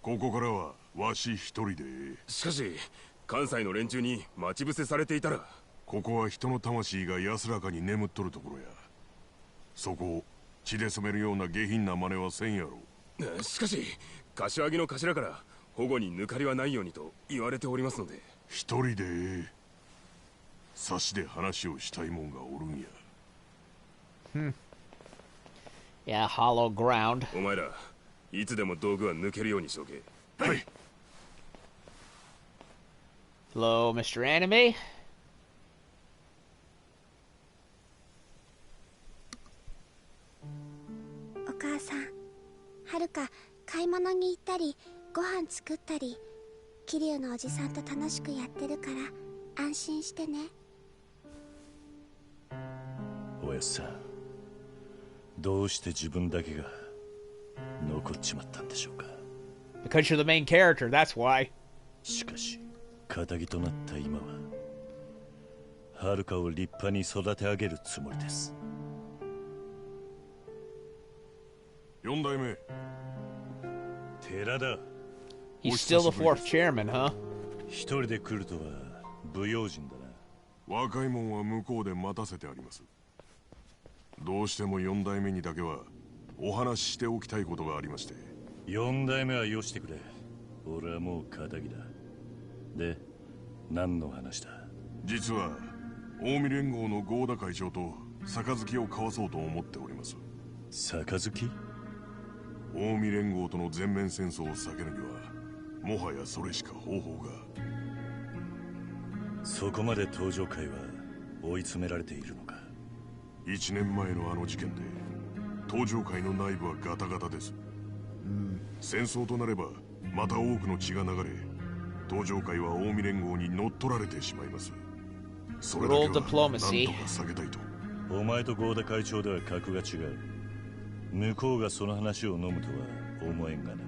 Speaker 4: ここからはわし一人で。
Speaker 12: しかし関西の連中に待ち伏せされていたら。
Speaker 4: ここは人の魂が安らかに眠っとるところや。そこを血で染めるような下品な真似はせんやろ。
Speaker 12: しかし柏木の頭から保護に抜かりはないようにと言われておりますので。
Speaker 4: 一人で差しで話をしたいもんがおるんや。
Speaker 1: Yeah, hollow ground.
Speaker 12: お前らいつでも道具は抜けるようにしとけ。
Speaker 4: はい。
Speaker 1: Hello, Mr. Anime.
Speaker 8: お母さん、はるか買い物に行ったりご飯作ったり桐生のおじさんと楽しくやってるから安心してね。
Speaker 7: おやっさん、どうして自分だけが残っちまったんでしょうか。
Speaker 1: Because you're the main character, that's why.
Speaker 7: しかし仇となった今ははるかを立派に育て上げるつもりです。
Speaker 4: 4代目
Speaker 7: 寺田。
Speaker 1: He's still the 4th chairman, huh?
Speaker 7: 一人で来るとは不用心だな。
Speaker 4: 若いもんは向こうで待たせてあります。どうしても4代目にだけはお話ししておきたいことがありまして。
Speaker 7: 4代目はよしてくれ。俺はもう仇だ。で、何の話だ。
Speaker 4: 実は近江連合の合田会長と杯を交わそうと思っております。
Speaker 7: 杯？
Speaker 4: 近江連合との全面戦争を避けるにはもはやそれしか方法が。
Speaker 7: そこまで登場界は追い詰められているのか。
Speaker 4: 1年前のあの事件で登場界の内部はガタガタです。戦争となればまた多くの血が流れ、登場界は近江連合に乗っ取られてしまいます。それだけはなんとか避けたいと。
Speaker 7: お前と合田会長では格が違う。向こうがその話を飲むとは思えんがな。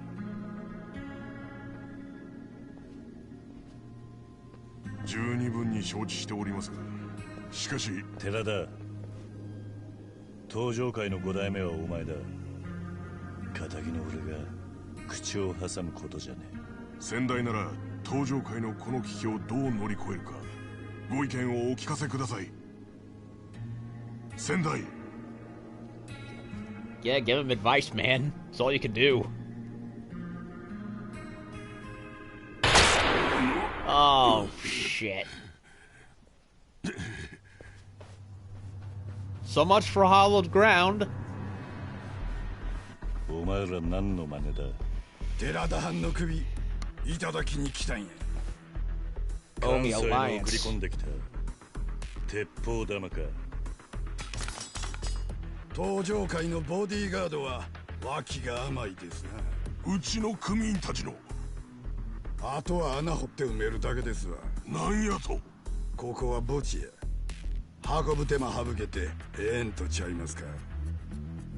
Speaker 4: 十二分に承知しておりますが、しかし
Speaker 7: 寺田、登場界の5代目はお前だ。仇の俺が口を挟むことじゃねえ。
Speaker 4: 先代なら登場界のこの危機をどう乗り越えるかご意見をお聞かせください。先代。
Speaker 1: Yeah, give him advice, man. That's all you can do. Oh, shit. So much for hollowed ground.
Speaker 9: お前ら何の真似だ。
Speaker 13: 寺田藩の首いただきに来たんや。
Speaker 1: Omi
Speaker 9: 関西の
Speaker 1: Alliance
Speaker 9: 送り込んできた鉄砲玉か。
Speaker 13: 東上界のボディーガードは脇が甘いですな。
Speaker 4: うちの組員たちの。
Speaker 13: あとは穴掘って埋めるだけですわ。
Speaker 4: なんやと。
Speaker 13: ここは墓地や。運ぶ手間省けてええんとちゃいますか。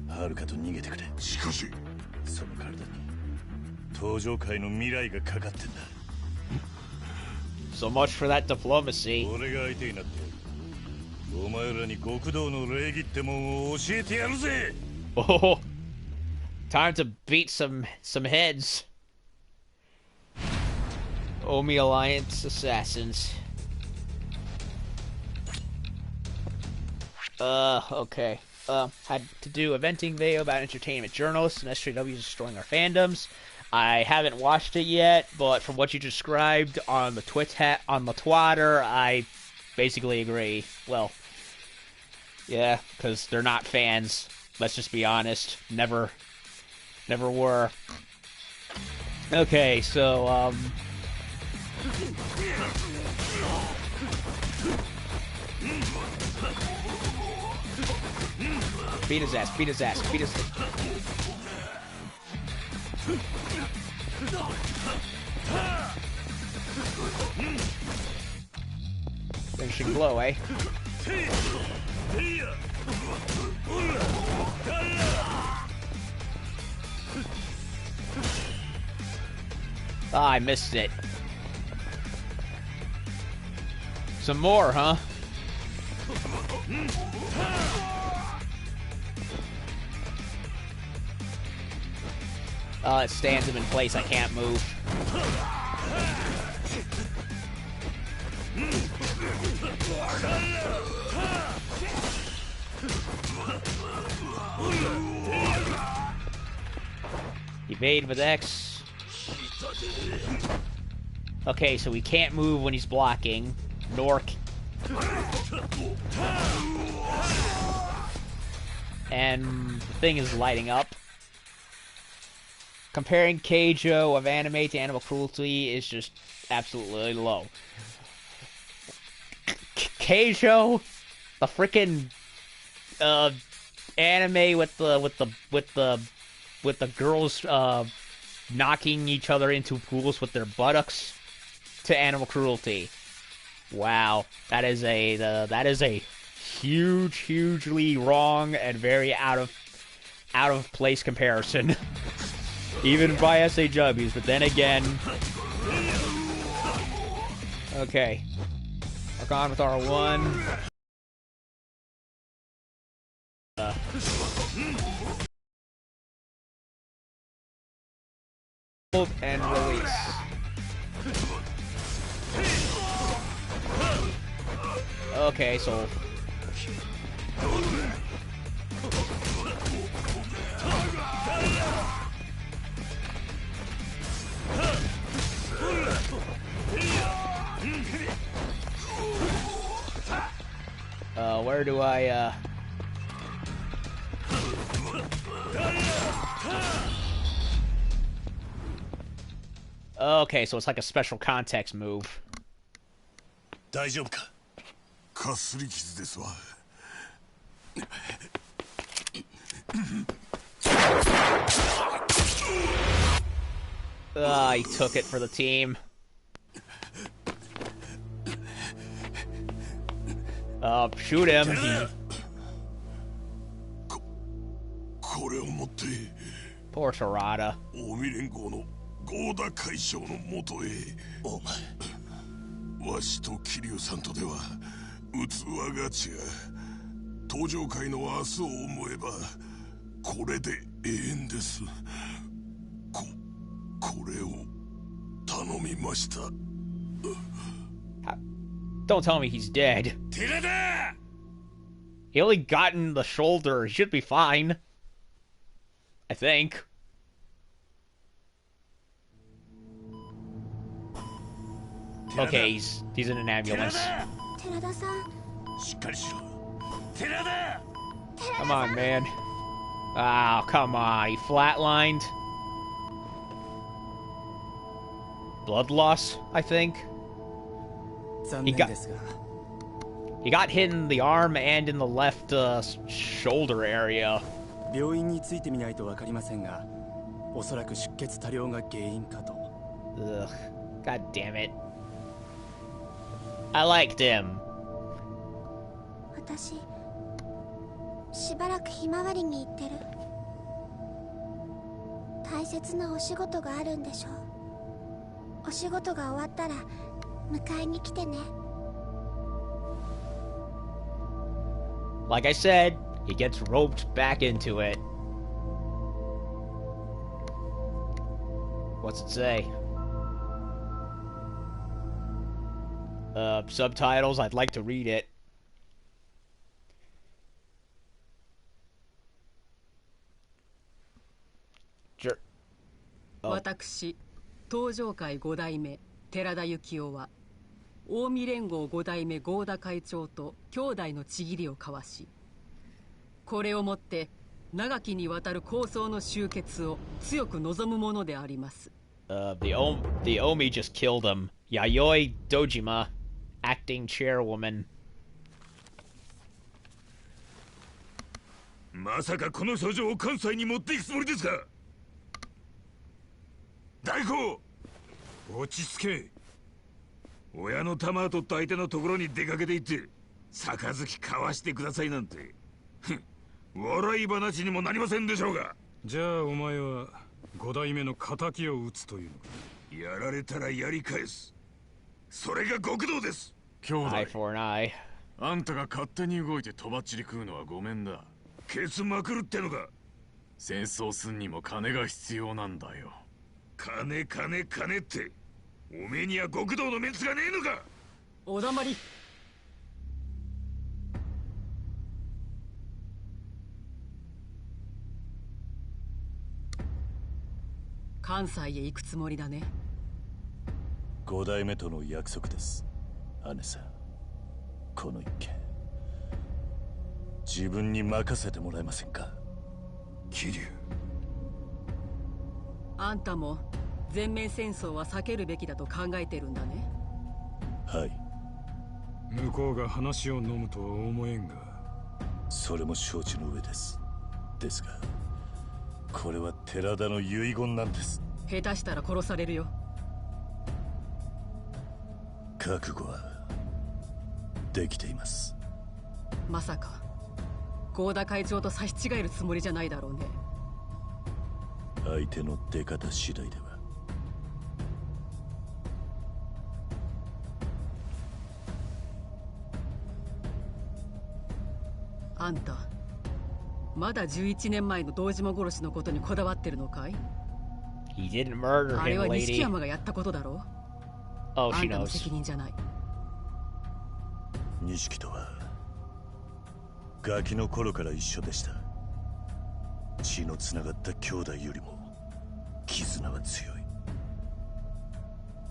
Speaker 9: はるかと逃げてくれ。
Speaker 4: しかし
Speaker 9: その体に東上界の未来がかかってんだ。
Speaker 1: So much for that diplomacy.
Speaker 9: 俺が相手になってお前らに極道の礼儀ってもんを教えてやるぜ。
Speaker 1: Oh, time to beat some heads. Omi Alliance assassins. Okay. Had to do a venting video about entertainment journalists and SJWs destroying our fandoms. I haven't watched it yet, but from what you described on the Twitter, I basically agree. Well, yeah, because they're not fans. Let's just be honest. Never were. Okay, so, beat his ass, beat his ass, beat his... Finishing blow, eh? Ah, I missed it. Some more, huh? It stands him in place. I can't move. Evade with X. Okay, so he can't move when he's blocking. Nor... And the thing is lighting up. Comparing Keijo of anime to animal cruelty is just absolutely low. Keijo, the freaking anime with the girls knocking each other into pools with their buttocks, to animal cruelty. Wow, that is a hugely wrong and very out of place comparison. Even by SAWs, but then again... Okay. Work on with R1. Hold and release. Okay, so... where do I, Okay, so it's like a special context move.
Speaker 9: 大丈夫か?
Speaker 4: かすり傷ですわ。
Speaker 1: He took it for the team. Shoot him.
Speaker 4: これを持って
Speaker 1: Poor Tarada.
Speaker 4: 近江連合の合田会長の元へ。お前わしと桐生さんとでは器が違う。東上界の明日を思えばこれでええんです。これを頼みました。
Speaker 1: Don't tell me he's dead. He only got in the shoulder. He should be fine. I think. Okay, he's in an ambulance. Come on, man. Oh, come on. He flatlined. Blood loss, I think. He got hit in the arm and in the left shoulder area.
Speaker 5: 病院についてみないとわかりませんが、おそらく出血多量が原因かと。
Speaker 1: Ugh, god damn it. I liked him.
Speaker 8: 私、しばらくひまわりに行ってる。大切なお仕事があるんでしょう。お仕事が終わったら迎えに来てね。
Speaker 1: Like I said, he gets roped back into it. What's it say? Subtitles, I'd like to read it. Sure.
Speaker 10: 私、東上会5代目寺田幸雄は近江連合5代目合田会長と兄弟のちぎりを交わし、これをもって長きにわたる抗争の終結を強く望むものであります。
Speaker 1: The Omi just killed him. Yayoi Dojima, acting chairwoman.
Speaker 4: まさかこの訴状を関西に持っていくつもりですか？大工、
Speaker 2: 落ち着け。
Speaker 4: 親の玉を取った相手のところに出かけて行って杯交わしてくださいなんて笑い話にもなりませんでしょうが。
Speaker 2: じゃあお前は5代目の仇を討つというのか。
Speaker 4: やられたらやり返す、それが極道です。
Speaker 9: 兄弟、
Speaker 1: Eye for an eye.
Speaker 9: あんたが勝手に動いてとばっちり食うのはごめんだ。
Speaker 4: ケツまくるってのか。
Speaker 9: 戦争すんにも金が必要なんだよ。
Speaker 4: 金金金って、おめえには極道のメンツがねえのか。
Speaker 10: おだまり。関西へ行くつもりだね。
Speaker 7: 5代目との約束です、姉さん。この一件自分に任せてもらえませんか。
Speaker 4: 桐生、
Speaker 10: あんたも全面戦争は避けるべきだと考えてるんだね。
Speaker 7: はい。
Speaker 2: 向こうが話を飲むとは思えんが。
Speaker 7: それも承知の上です。ですがこれは寺田の遺言なんです。
Speaker 10: 下手したら殺されるよ。
Speaker 7: 覚悟はできています。
Speaker 10: まさか合田会長と差し違えるつもりじゃないだろうね。
Speaker 7: 相手の出方次第では。
Speaker 10: あんたまだ11年前の堂島殺しのことにこだわってるのかい？
Speaker 1: He didn't murder
Speaker 10: あれ
Speaker 1: him,
Speaker 10: は錦
Speaker 1: lady.
Speaker 10: 山がやったことだろう。
Speaker 1: Oh,
Speaker 10: あ
Speaker 1: she
Speaker 10: んたの
Speaker 1: knows.
Speaker 10: 責任じゃない。
Speaker 7: 錦とはガキの頃から一緒でした。血のつながった兄弟よりも絆は強い。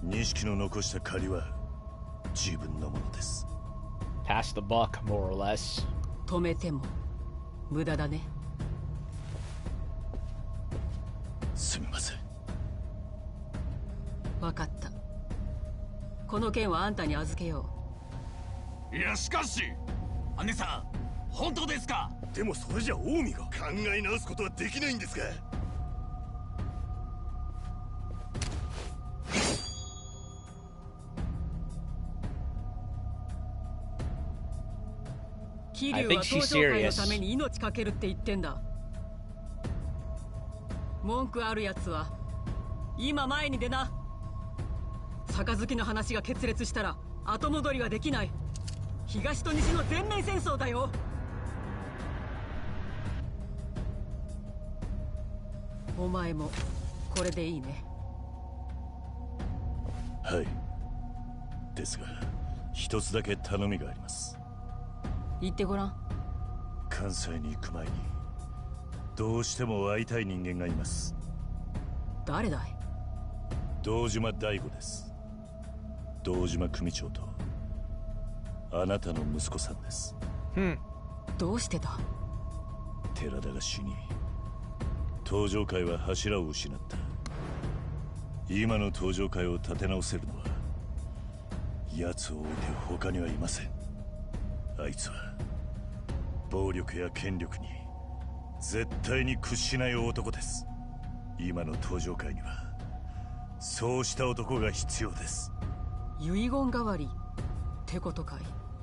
Speaker 7: 錦の残した借りは自分のものです。
Speaker 1: Pass the buck, more or less.
Speaker 10: 止めても無駄だね。
Speaker 7: すみません。
Speaker 10: 分かった。この件はあんたに預けよ
Speaker 4: いやしかし
Speaker 5: 姉さん、本当ですか？
Speaker 4: でもそれじゃ近江が考え直すことはできないんですか。
Speaker 10: 桐生は東上会のために命かけるって言ってんだ。文句あるやつは今前に出な。杯の話が決裂したら後戻りはできない。東と西の全面戦争だよ。お前もこれでいいね。
Speaker 7: はい。ですが一つだけ頼みがあります。
Speaker 10: 言ってごらん。
Speaker 7: 関西に行く前にどうしても会いたい人間がいます。
Speaker 10: 誰だい？
Speaker 7: 堂島大吾です。堂島組長とあなたの息子さんです。
Speaker 10: どうしてだ？
Speaker 7: 寺田が死に
Speaker 14: 登場界は柱を失った。今の登場界を立て直せるのは奴を置いて他にはいません。あいつは暴力や権力に絶対に屈しない男です。今の登場界にはそうした男が必要です。
Speaker 10: 遺言代わりってことかい？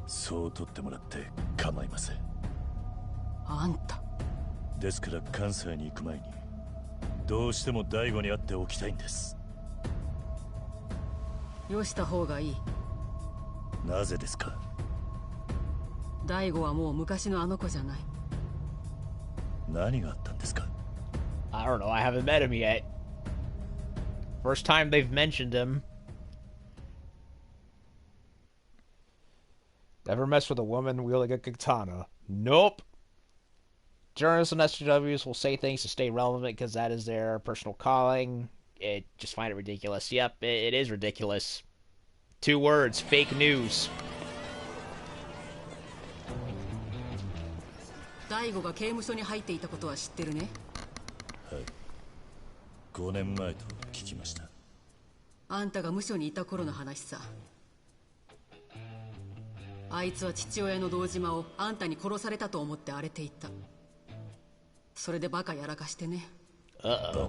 Speaker 14: そう取ってもらって構いません。
Speaker 10: あんた
Speaker 14: ですから関西に行く前にどうしても大悟に会っておきたいんです。
Speaker 10: よした方がいい。
Speaker 14: なぜですか？
Speaker 10: 大悟はもう昔のあの子じゃない。
Speaker 14: 何があったんですか？
Speaker 1: I don't know, I haven't met him yet. First time they've mentioned him. Never mess with a woman wielding a katana. Nope. Journalists and SJWs will say things to stay relevant because that is their personal calling. Just find it ridiculous. Yep, it is ridiculous. 2 words, fake news.
Speaker 10: 大悟が刑務所に入っていたことは知ってるね。
Speaker 14: はい。5年前と聞きました。
Speaker 10: あんたが無所にいた頃の話さ。あいつは父親の堂島をあんたに殺されたと思って荒れていた。それでバカやらかしてね。
Speaker 1: Uh-oh.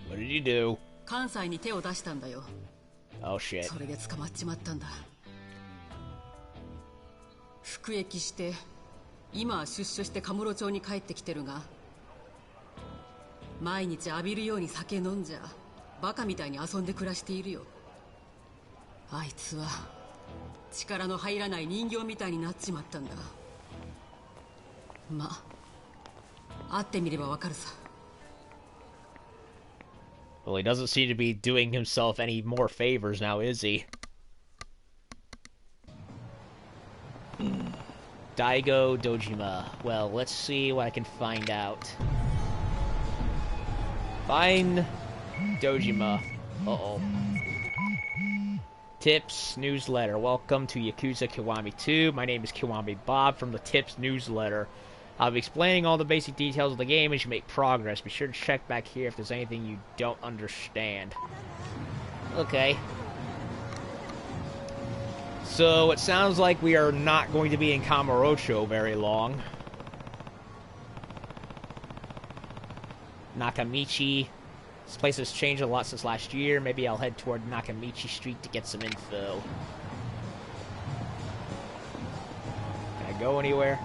Speaker 1: What did you do?
Speaker 10: 関西に手を出したんだよ。
Speaker 1: Oh shit.
Speaker 10: それで捕まっちまったんだ。服役して今は出所してカムロ町に帰ってきてるが、毎日浴びるように酒飲んじゃバカみたいに遊んで暮らしているよ。あいつは力の入らない人形みたいになっちまったんだ。まあ会ってみればわかるさ。
Speaker 1: Well, he doesn't seem to be doing himself any more favors now, is he? Dragon of Dojima. Well, let's see what I can find out. Find Dojima. Uh-oh. Tips newsletter. Welcome to Yakuza Kiwami 2. My name is Kiwami Bob from the Tips newsletter. I'll be explaining all the basic details of the game as you make progress. Be sure to check back here if there's anything you don't understand. Okay. So, it sounds like we are not going to be in Kamurocho very long. Nakamichi. This place has changed a lot since last year. Maybe I'll head toward Nakamichi Street to get some info. Can I go anywhere?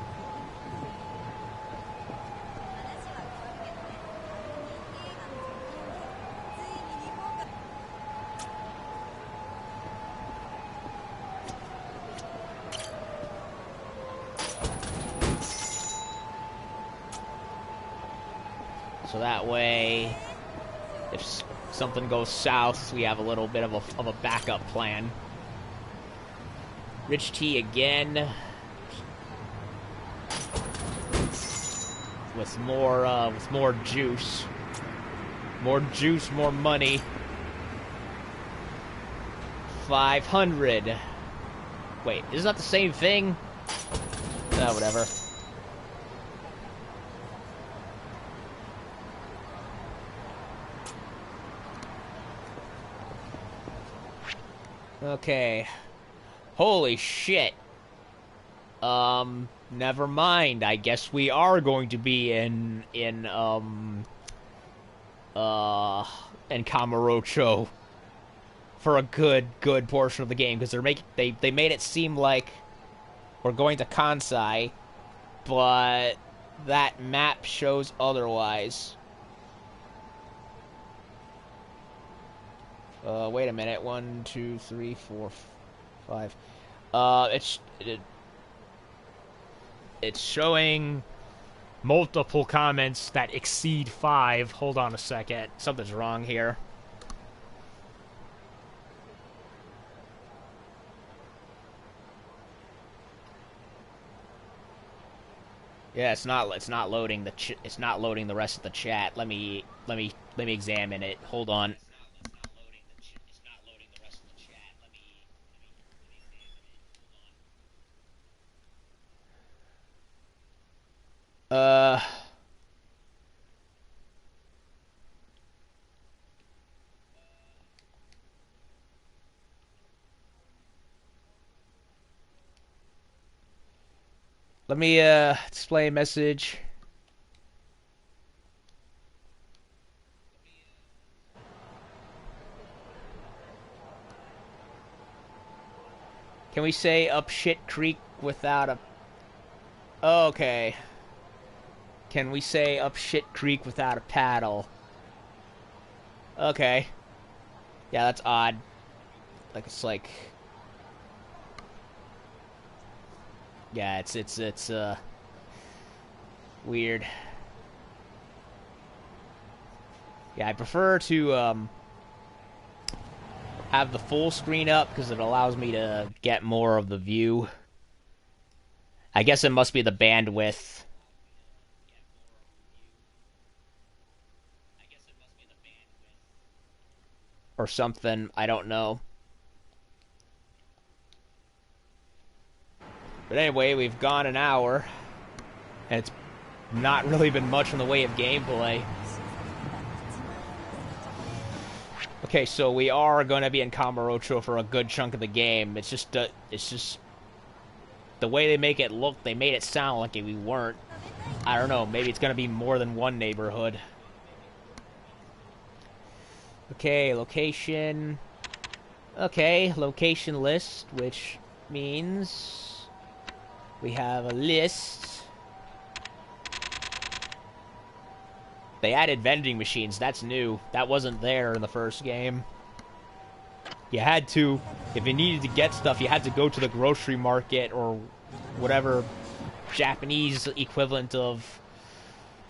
Speaker 1: So that way, if something goes south, we have a little bit of a backup plan. Rich tea again. With more juice. More juice, more money. 500. Wait, isn't that the same thing? Oh, whatever. Okay. Holy shit. Never mind. I guess we are going to be in Kamurocho for a good portion of the game, because they made it seem like we're going to Kansai, but that map shows otherwise. Wait a minute. 1, 2, 3, 4, 5. It's showing multiple comments that exceed 5. Hold on a second. Something's wrong here. Yeah, it's not loading the rest of the chat. Let me examine it. Hold on. Let me display a message. Can we say up shit creek without a... Okay. Can we say up shit creek without a paddle? Okay. Yeah, that's odd. Like, it's like... Yeah, it's weird. Yeah, I prefer to, have the full screen up because it allows me to get more of the view. I guess it must be the bandwidth. Or something, I don't know. But anyway, we've gone an hour, and it's not really been much in the way of gameplay. Okay, so we are going to be in Kamurocho for a good chunk of the game. It's just the way they make it look, they made it sound like we weren't. I don't know, maybe it's going to be more than one neighborhood. Okay, location. Okay, location list, which means we have a list. They added vending machines, that's new. That wasn't there in the first game. You had to, if you needed to get stuff, you had to go to the grocery market or whatever Japanese equivalent of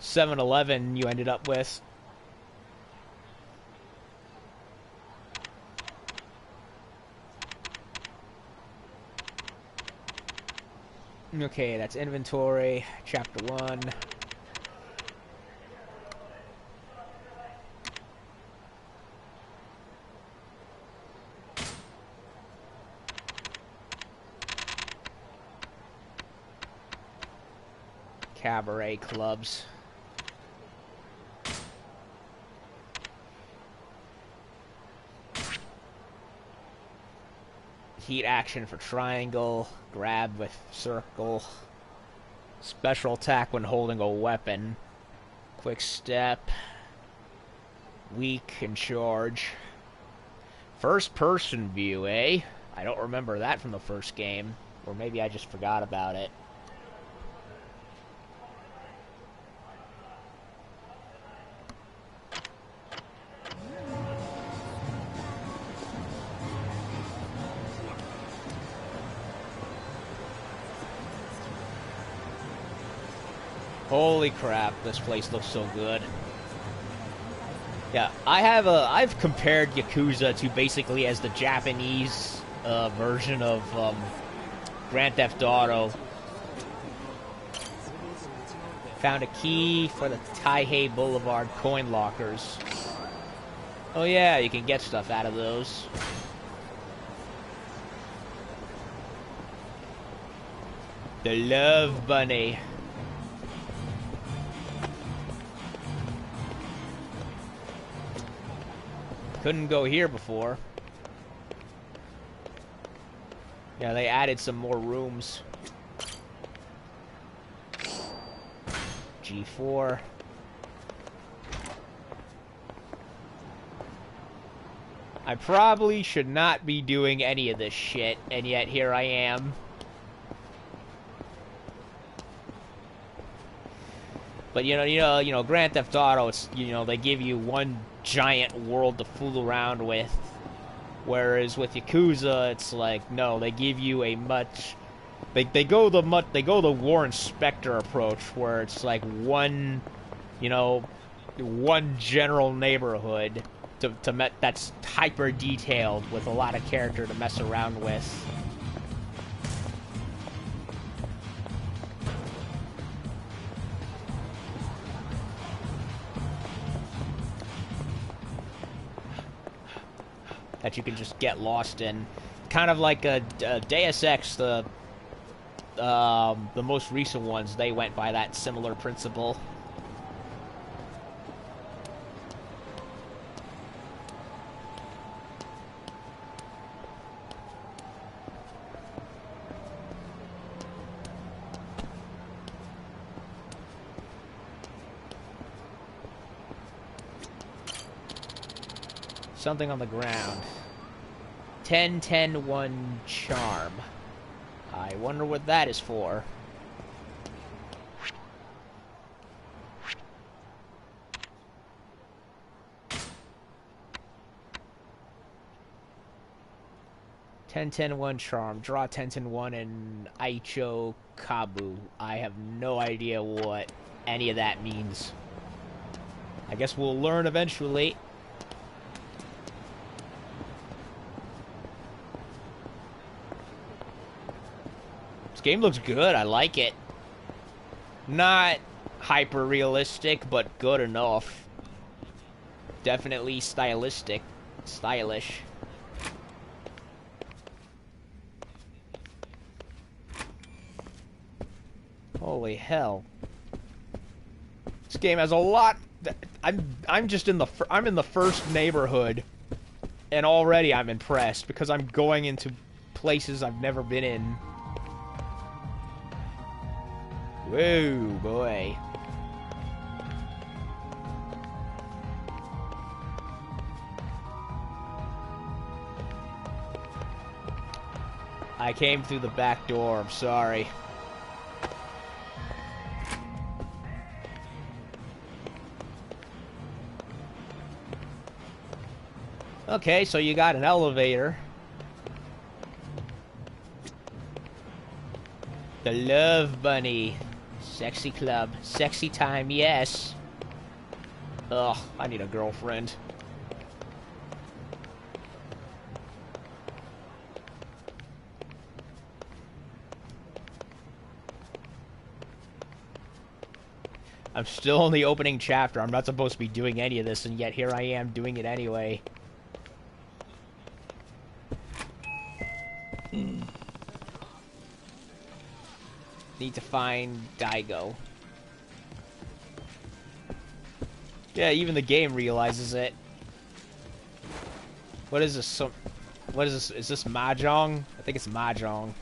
Speaker 1: 7-Eleven you ended up with. Okay, that's inventory, chapter 1. Cabaret clubs. Heat action for triangle, grab with circle, special attack when holding a weapon, quick step, weak and charge. First person view, eh? I don't remember that from the first game, or maybe I just forgot about it. Holy crap, this place looks so good. Yeah, I've compared Yakuza to basically as the Japanese version of Grand Theft Auto. Found a key for the Taihei Boulevard coin lockers. Oh yeah, you can get stuff out of those. The Love Bunny. Couldn't go here before. Yeah, they added some more rooms. G4. I probably should not be doing any of this shit, and yet here I am. But you know, Grand Theft Auto, it's, they give you one giant world to fool around with, whereas with Yakuza, it's like, no, they give you a much, they go the Warren Spector approach, where it's like one general neighborhood that's hyper detailed with a lot of character to mess around with. That you can just get lost in, kind of like a Deus Ex, the most recent ones. They went by that similar principle. something on the ground. 10-10-1 charm. I wonder what that is for. Ten-10-1 charm. Draw 10-10-1 and Aicho Kabu. I have no idea what any of that means. I guess we'll learn eventually. This game looks good. I like it. Not hyper realistic, but good enough. Definitely stylistic. Stylish. Holy hell. This game has a lot. I'm just in the first neighborhood, and already I'm impressed because I'm going into places I've never been in. Whoa, boy. I came through the back door, I'm sorry. Okay, so you got an elevator. The Love Bunny. Sexy club. Sexy time, yes. Ugh, I need a girlfriend. I'm still in the opening chapter. I'm not supposed to be doing any of this, and yet here I am doing it anyway. Need to find Daigo. Yeah, even the game realizes it. What is this? What is this? Is this Mahjong? I think it's Mahjong.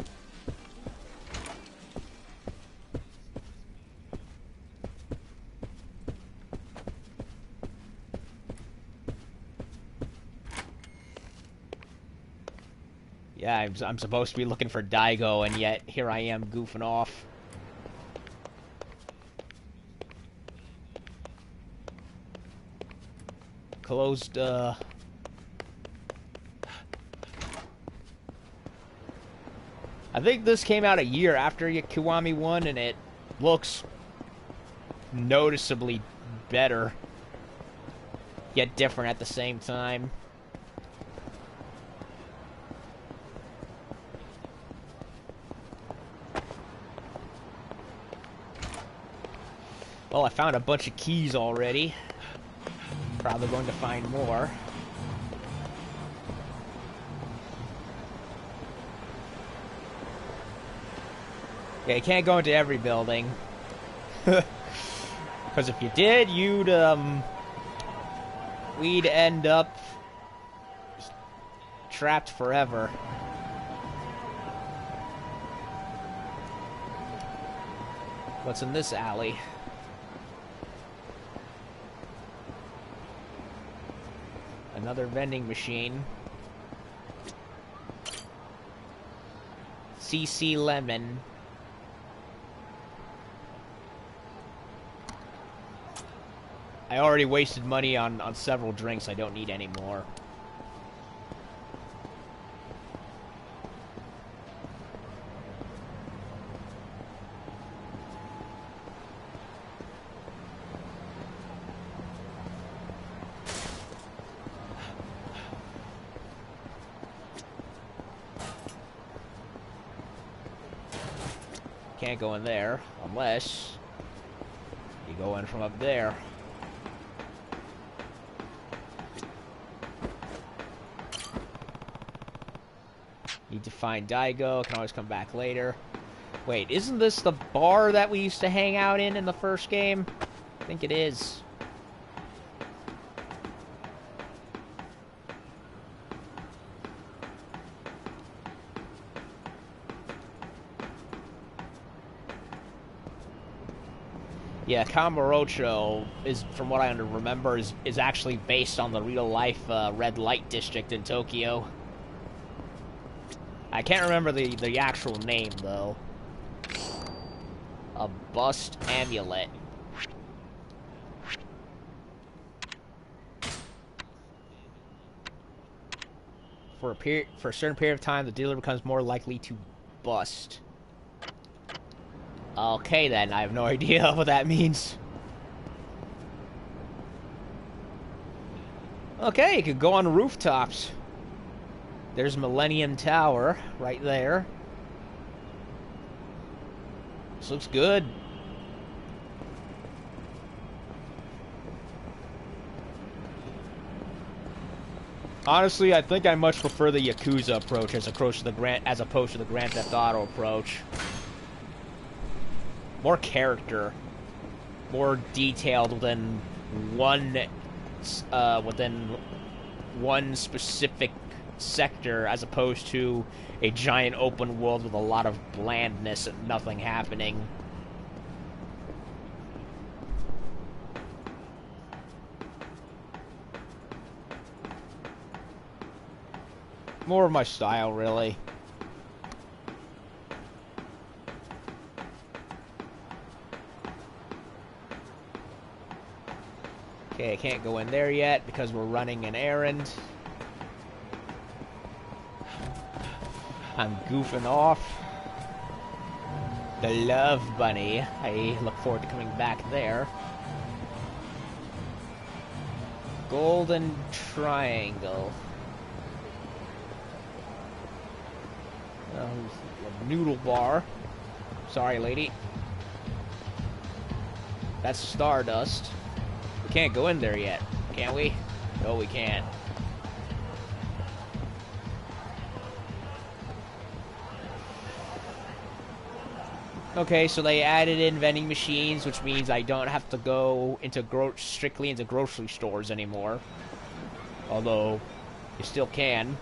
Speaker 1: Yeah, I'm supposed to be looking for Daigo, and yet here I am goofing off. Closed, I think this came out a year after Kiwami 1, and it looks noticeably better, yet different at the same time. Well, I found a bunch of keys already. Probably going to find more. Yeah, you can't go into every building. Because if you did, we'd end up trapped forever. What's in this alley? Another vending machine. CC Lemon. I already wasted money on several drinks. I don't need any more. Can't go in there unless you go in from up there. Need to find Daigo. Can always come back later. Wait, isn't this the bar that we used to hang out in the first game? I think it is. Yeah, Kamurocho is, from what I remember, is actually based on the real-life red light district in Tokyo. I can't remember the actual name, though. A bust amulet. For a certain period of time, the dealer becomes more likely to bust. Okay, then. I have no idea what that means. Okay, you could go on rooftops. There's Millennium Tower right there. This looks good. Honestly, I think I much prefer the Yakuza approach as opposed to the Grand Theft Auto approach. More character, more detailed within one specific sector, as opposed to a giant open world with a lot of blandness and nothing happening. More of my style, really. Okay, I can't go in there yet because we're running an errand. I'm goofing off. The Love Bunny. I look forward to coming back there. Golden Triangle. A noodle bar. Sorry, lady. That's Stardust. We can't go in there yet, can we? No, we can't. Okay, so they added in vending machines, which means I don't have to go into strictly into grocery stores anymore. Although, you still can.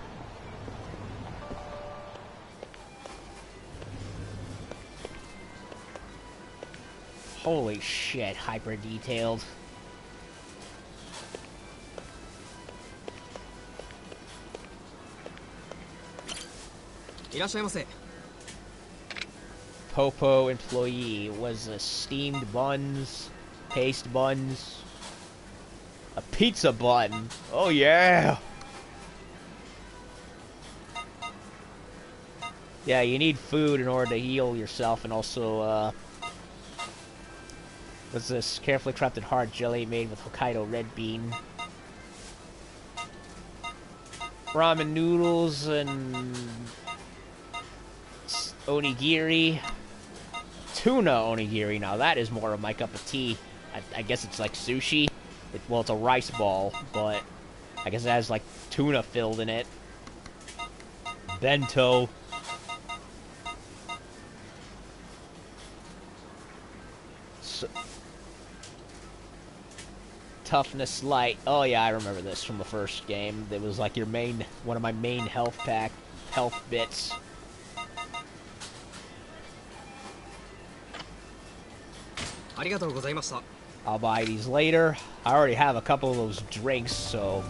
Speaker 1: Holy shit, hyper detailed. Popo employee was steamed buns, paste buns, a pizza bun. Oh yeah. Yeah, you need food in order to heal yourself, and also what's this? Carefully crafted hard jelly made with Hokkaido red bean. Ramen noodles and onigiri. Tuna onigiri. Now that is more of my cup of tea. I guess it's like sushi. Well, it's a rice ball, but I guess it has like tuna filled in it. Bento. Toughness light. Oh yeah, I remember this from the first game. It was like one of my main health bits. I'll buy these later. I already have a couple of those drinks, so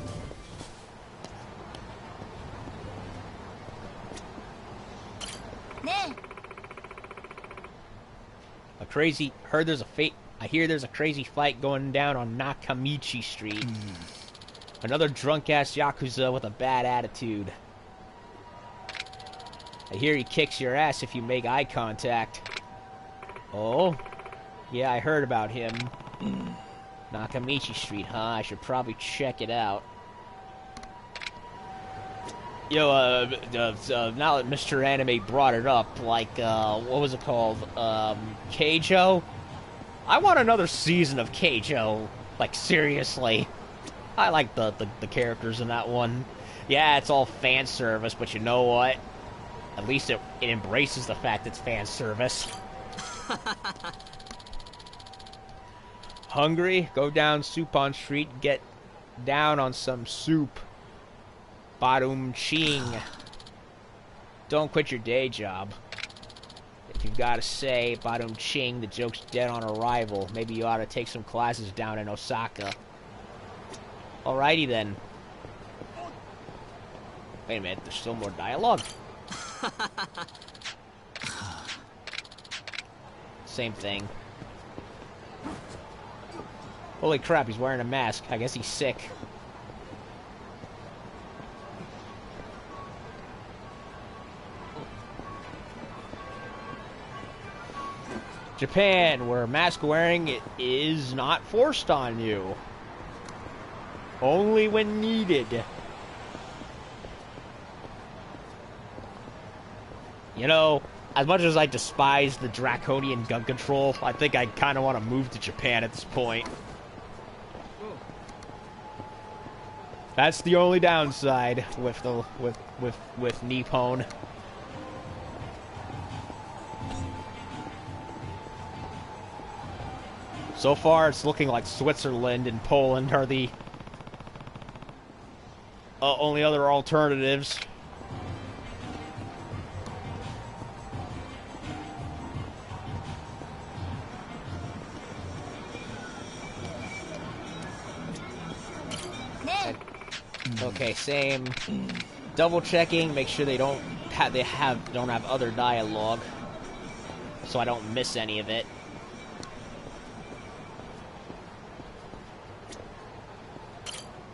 Speaker 1: I hear there's a crazy fight going down on Nakamichi Street. Another drunk-ass Yakuza with a bad attitude. I hear he kicks your ass if you make eye contact. Oh? Yeah, I heard about him. Nakamichi Street, huh? I should probably check it out. Yo, now that Mr. Anime brought it up, like, what was it called? Keijo? I want another season of Keijo. Like, seriously. I like the characters in that one. Yeah, it's all fan service, but you know what? At least it embraces the fact it's fan service. Hungry? Go down Supon Street, get down on some soup. Badum Ching. Don't quit your day job. you've got to say, Badum Ching, the joke's dead on arrival. Maybe you ought to take some classes down in Osaka. Alrighty then. Wait a minute, there's still more dialogue. Same thing. Holy crap, he's wearing a mask. I guess he's sick. Japan, where mask wearing is not forced on you. Only when needed. You know, as much as I despise the draconian gun control, I think I kind of want to move to Japan at this point. That's the only downside with the with Nippon. So far, it's looking like Switzerland and Poland are the only other alternatives. Okay, same. Double checking, make sure they don't have other dialogue, so I don't miss any of it.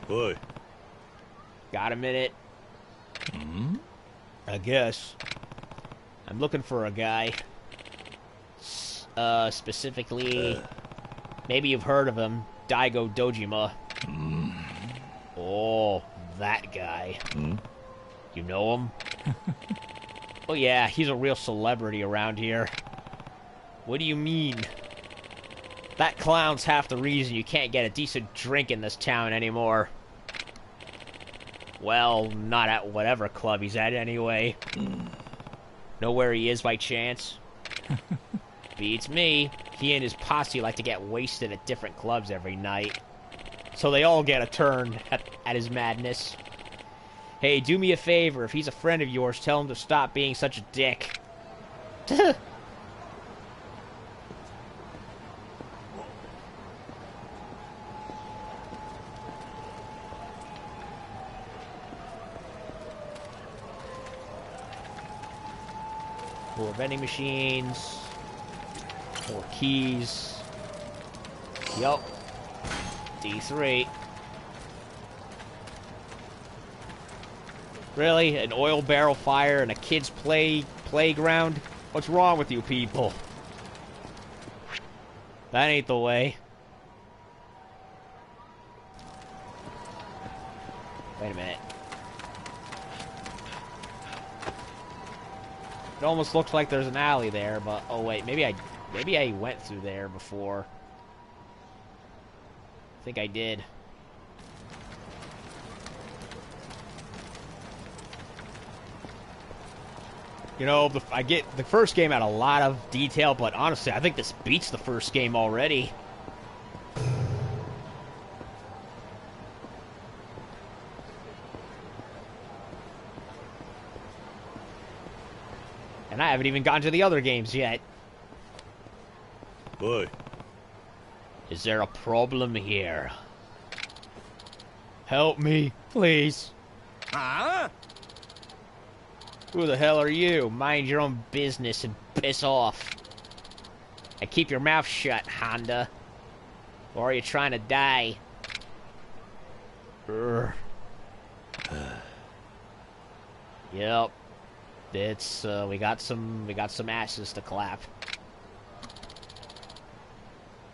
Speaker 14: Boy.
Speaker 1: Got a minute? I guess. I'm looking for a guy. Specifically, maybe you've heard of him, Dragon of Dojima. Oh, that guy. You know him? Oh yeah, he's a real celebrity around here. What do you mean? That clown's half the reason you can't get a decent drink in this town anymore. Well, not at whatever club he's at anyway. Know where he is by chance? Beats me. He and his posse like to get wasted at different clubs every night. So they all get a turn at his madness. Hey, do me a favor. If he's a friend of yours, tell him to stop being such a dick. More vending machines. More keys. Yup. D3. Really? An oil barrel fire and a kid's playground? What's wrong with you people? That ain't the way. Wait a minute. It almost looks like there's an alley there, but oh wait, maybe I went through there before. I think I did. You know, the first game had a lot of detail, but honestly, I think this beats the first game already. And I haven't even gotten to the other games yet.
Speaker 14: Boy.
Speaker 1: Is there a problem here? Help me, please.
Speaker 6: Huh?
Speaker 1: Who the hell are you? Mind your own business and piss off. And keep your mouth shut, Honda. Or are you trying to die? Yep. It's we got some asses to clap.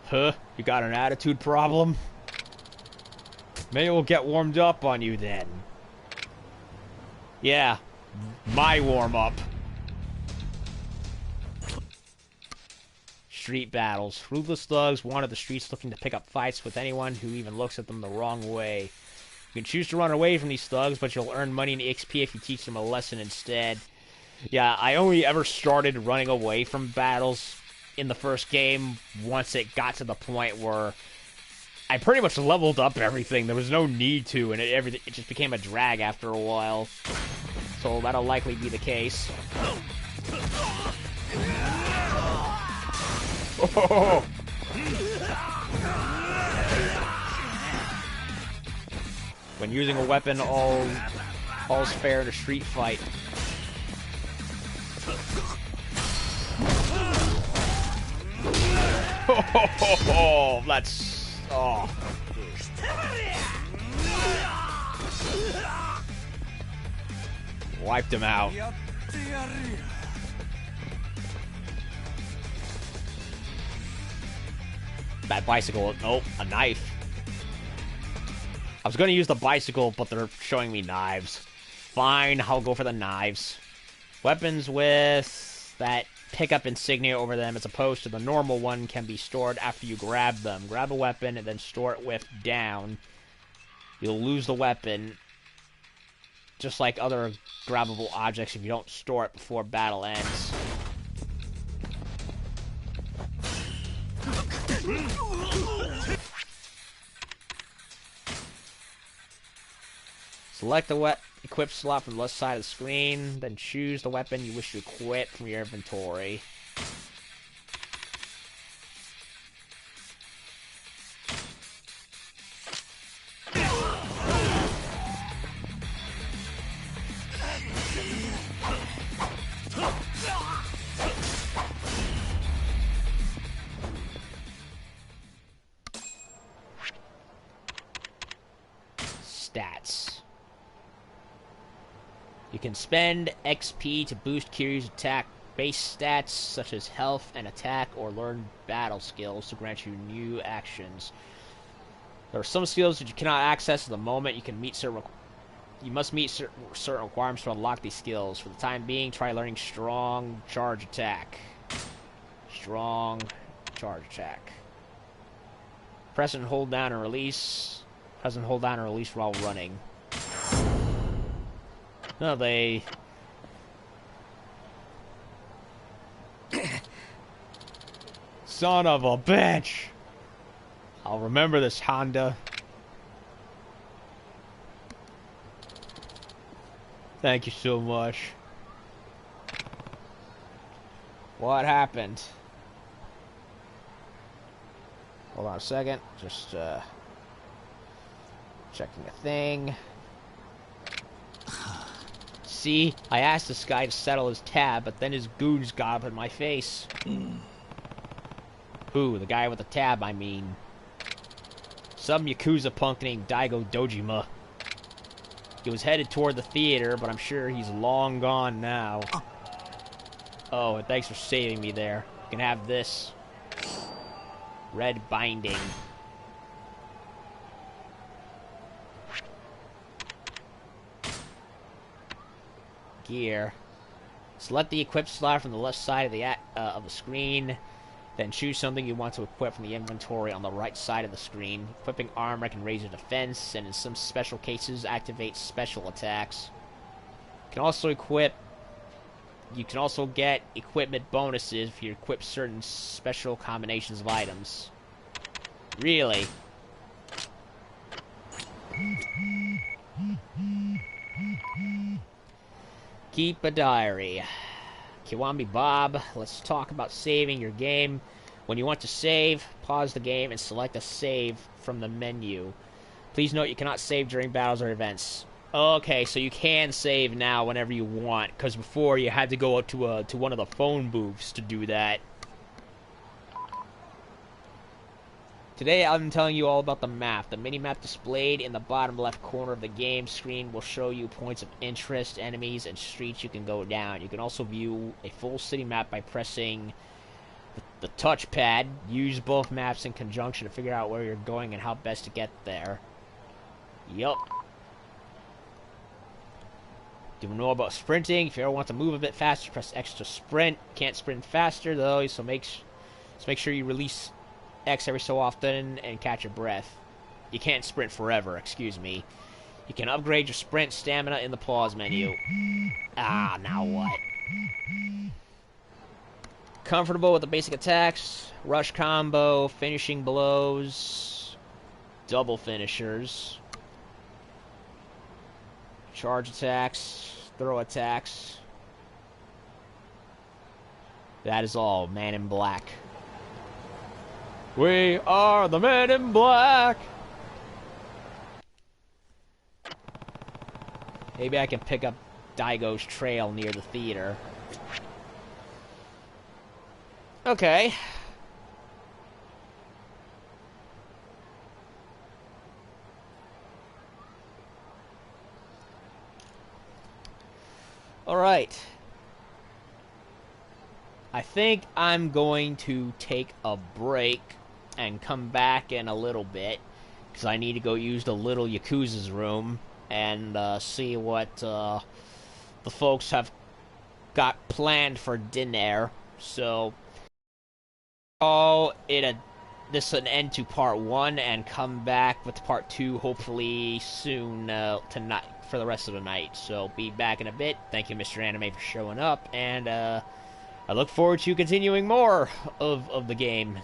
Speaker 1: Huh? You got an attitude problem? Maybe we'll get warmed up on you then. Yeah. My warm-up. Street battles. Ruthless thugs wander the streets looking to pick up fights with anyone who even looks at them the wrong way. You can choose to run away from these thugs, but you'll earn money and XP if you teach them a lesson instead. Yeah, I only ever started running away from battles in the first game once it got to the point where I pretty much leveled up everything. There was no need to, and it just became a drag after a while. So that'll likely be the case. Oh. When using a weapon, all's fair in a street fight. Oh, that's... Oh. Wiped him out. That bicycle. Nope, a knife. I was going to use the bicycle, but they're showing me knives. Fine, I'll go for the knives. Weapons with that pickup insignia over them as opposed to the normal one can be stored after you grab them. Grab a weapon and then store it with down. You'll lose the weapon, just like other grabbable objects, if you don't store it before battle ends. Select the equip slot from the left side of the screen, then choose the weapon you wish to equip from your inventory. Stats. You can spend XP to boost Kiryu's attack base stats, such as health and attack, or learn battle skills to grant you new actions. There are some skills that you cannot access at the moment. You must meet certain requirements to unlock these skills. For the time being, try learning strong charge attack. Strong charge attack. Press and hold down and release. Press and hold down and release while running. No, they... Son of a bitch! I'll remember this, Honda. Thank you so much. What happened? Hold on a second. Just, checking a thing. See, I asked this guy to settle his tab, but then his goons got up in my face. Who? The guy with the tab, I mean. Some Yakuza punk named Dragon of Dojima. He was headed toward the theater, but I'm sure he's long gone now. Oh, and thanks for saving me there. You can have this. Red binding. Gear. Select the equip slot from the left side of the screen. Then choose something you want to equip from the inventory on the right side of the screen. Equipping armor can raise your defense, and in some special cases, activate special attacks. You can also get equipment bonuses if you equip certain special combinations of items. Really? Keep a diary. Kiwami Bob, let's talk about saving your game. When you want to save, pause the game and select a save from the menu. Please note you cannot save during battles or events. Okay, so you can save now whenever you want, because before you had to go up to one of the phone booths to do that. Today I'm telling you all about the map. The mini-map displayed in the bottom left corner of the game screen will show you points of interest, enemies, and streets you can go down. You can also view a full city map by pressing the touchpad. Use both maps in conjunction to figure out where you're going and how best to get there. Yup. Do you know about sprinting? If you ever want to move a bit faster, press X to sprint. Can't sprint faster though, so make sure you release X every so often and catch your breath. You can't sprint forever, excuse me. You can upgrade your sprint stamina in the pause menu. Ah, now what? Comfortable with the basic attacks, rush combo, finishing blows, double finishers, charge attacks, throw attacks. That is all, man in black. We are the Men in Black. Maybe I can pick up Daigo's trail near the theater. Okay. Alright. I think I'm going to take a break and come back in a little bit, because I need to go use the little Yakuza's room and see what the folks have got planned for dinner. So, call it this an end to part 1 and come back with part 2 hopefully soon tonight for the rest of the night. So, be back in a bit. Thank you, Mr. Anime, for showing up, and I look forward to continuing more of the game.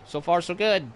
Speaker 1: So far, so good.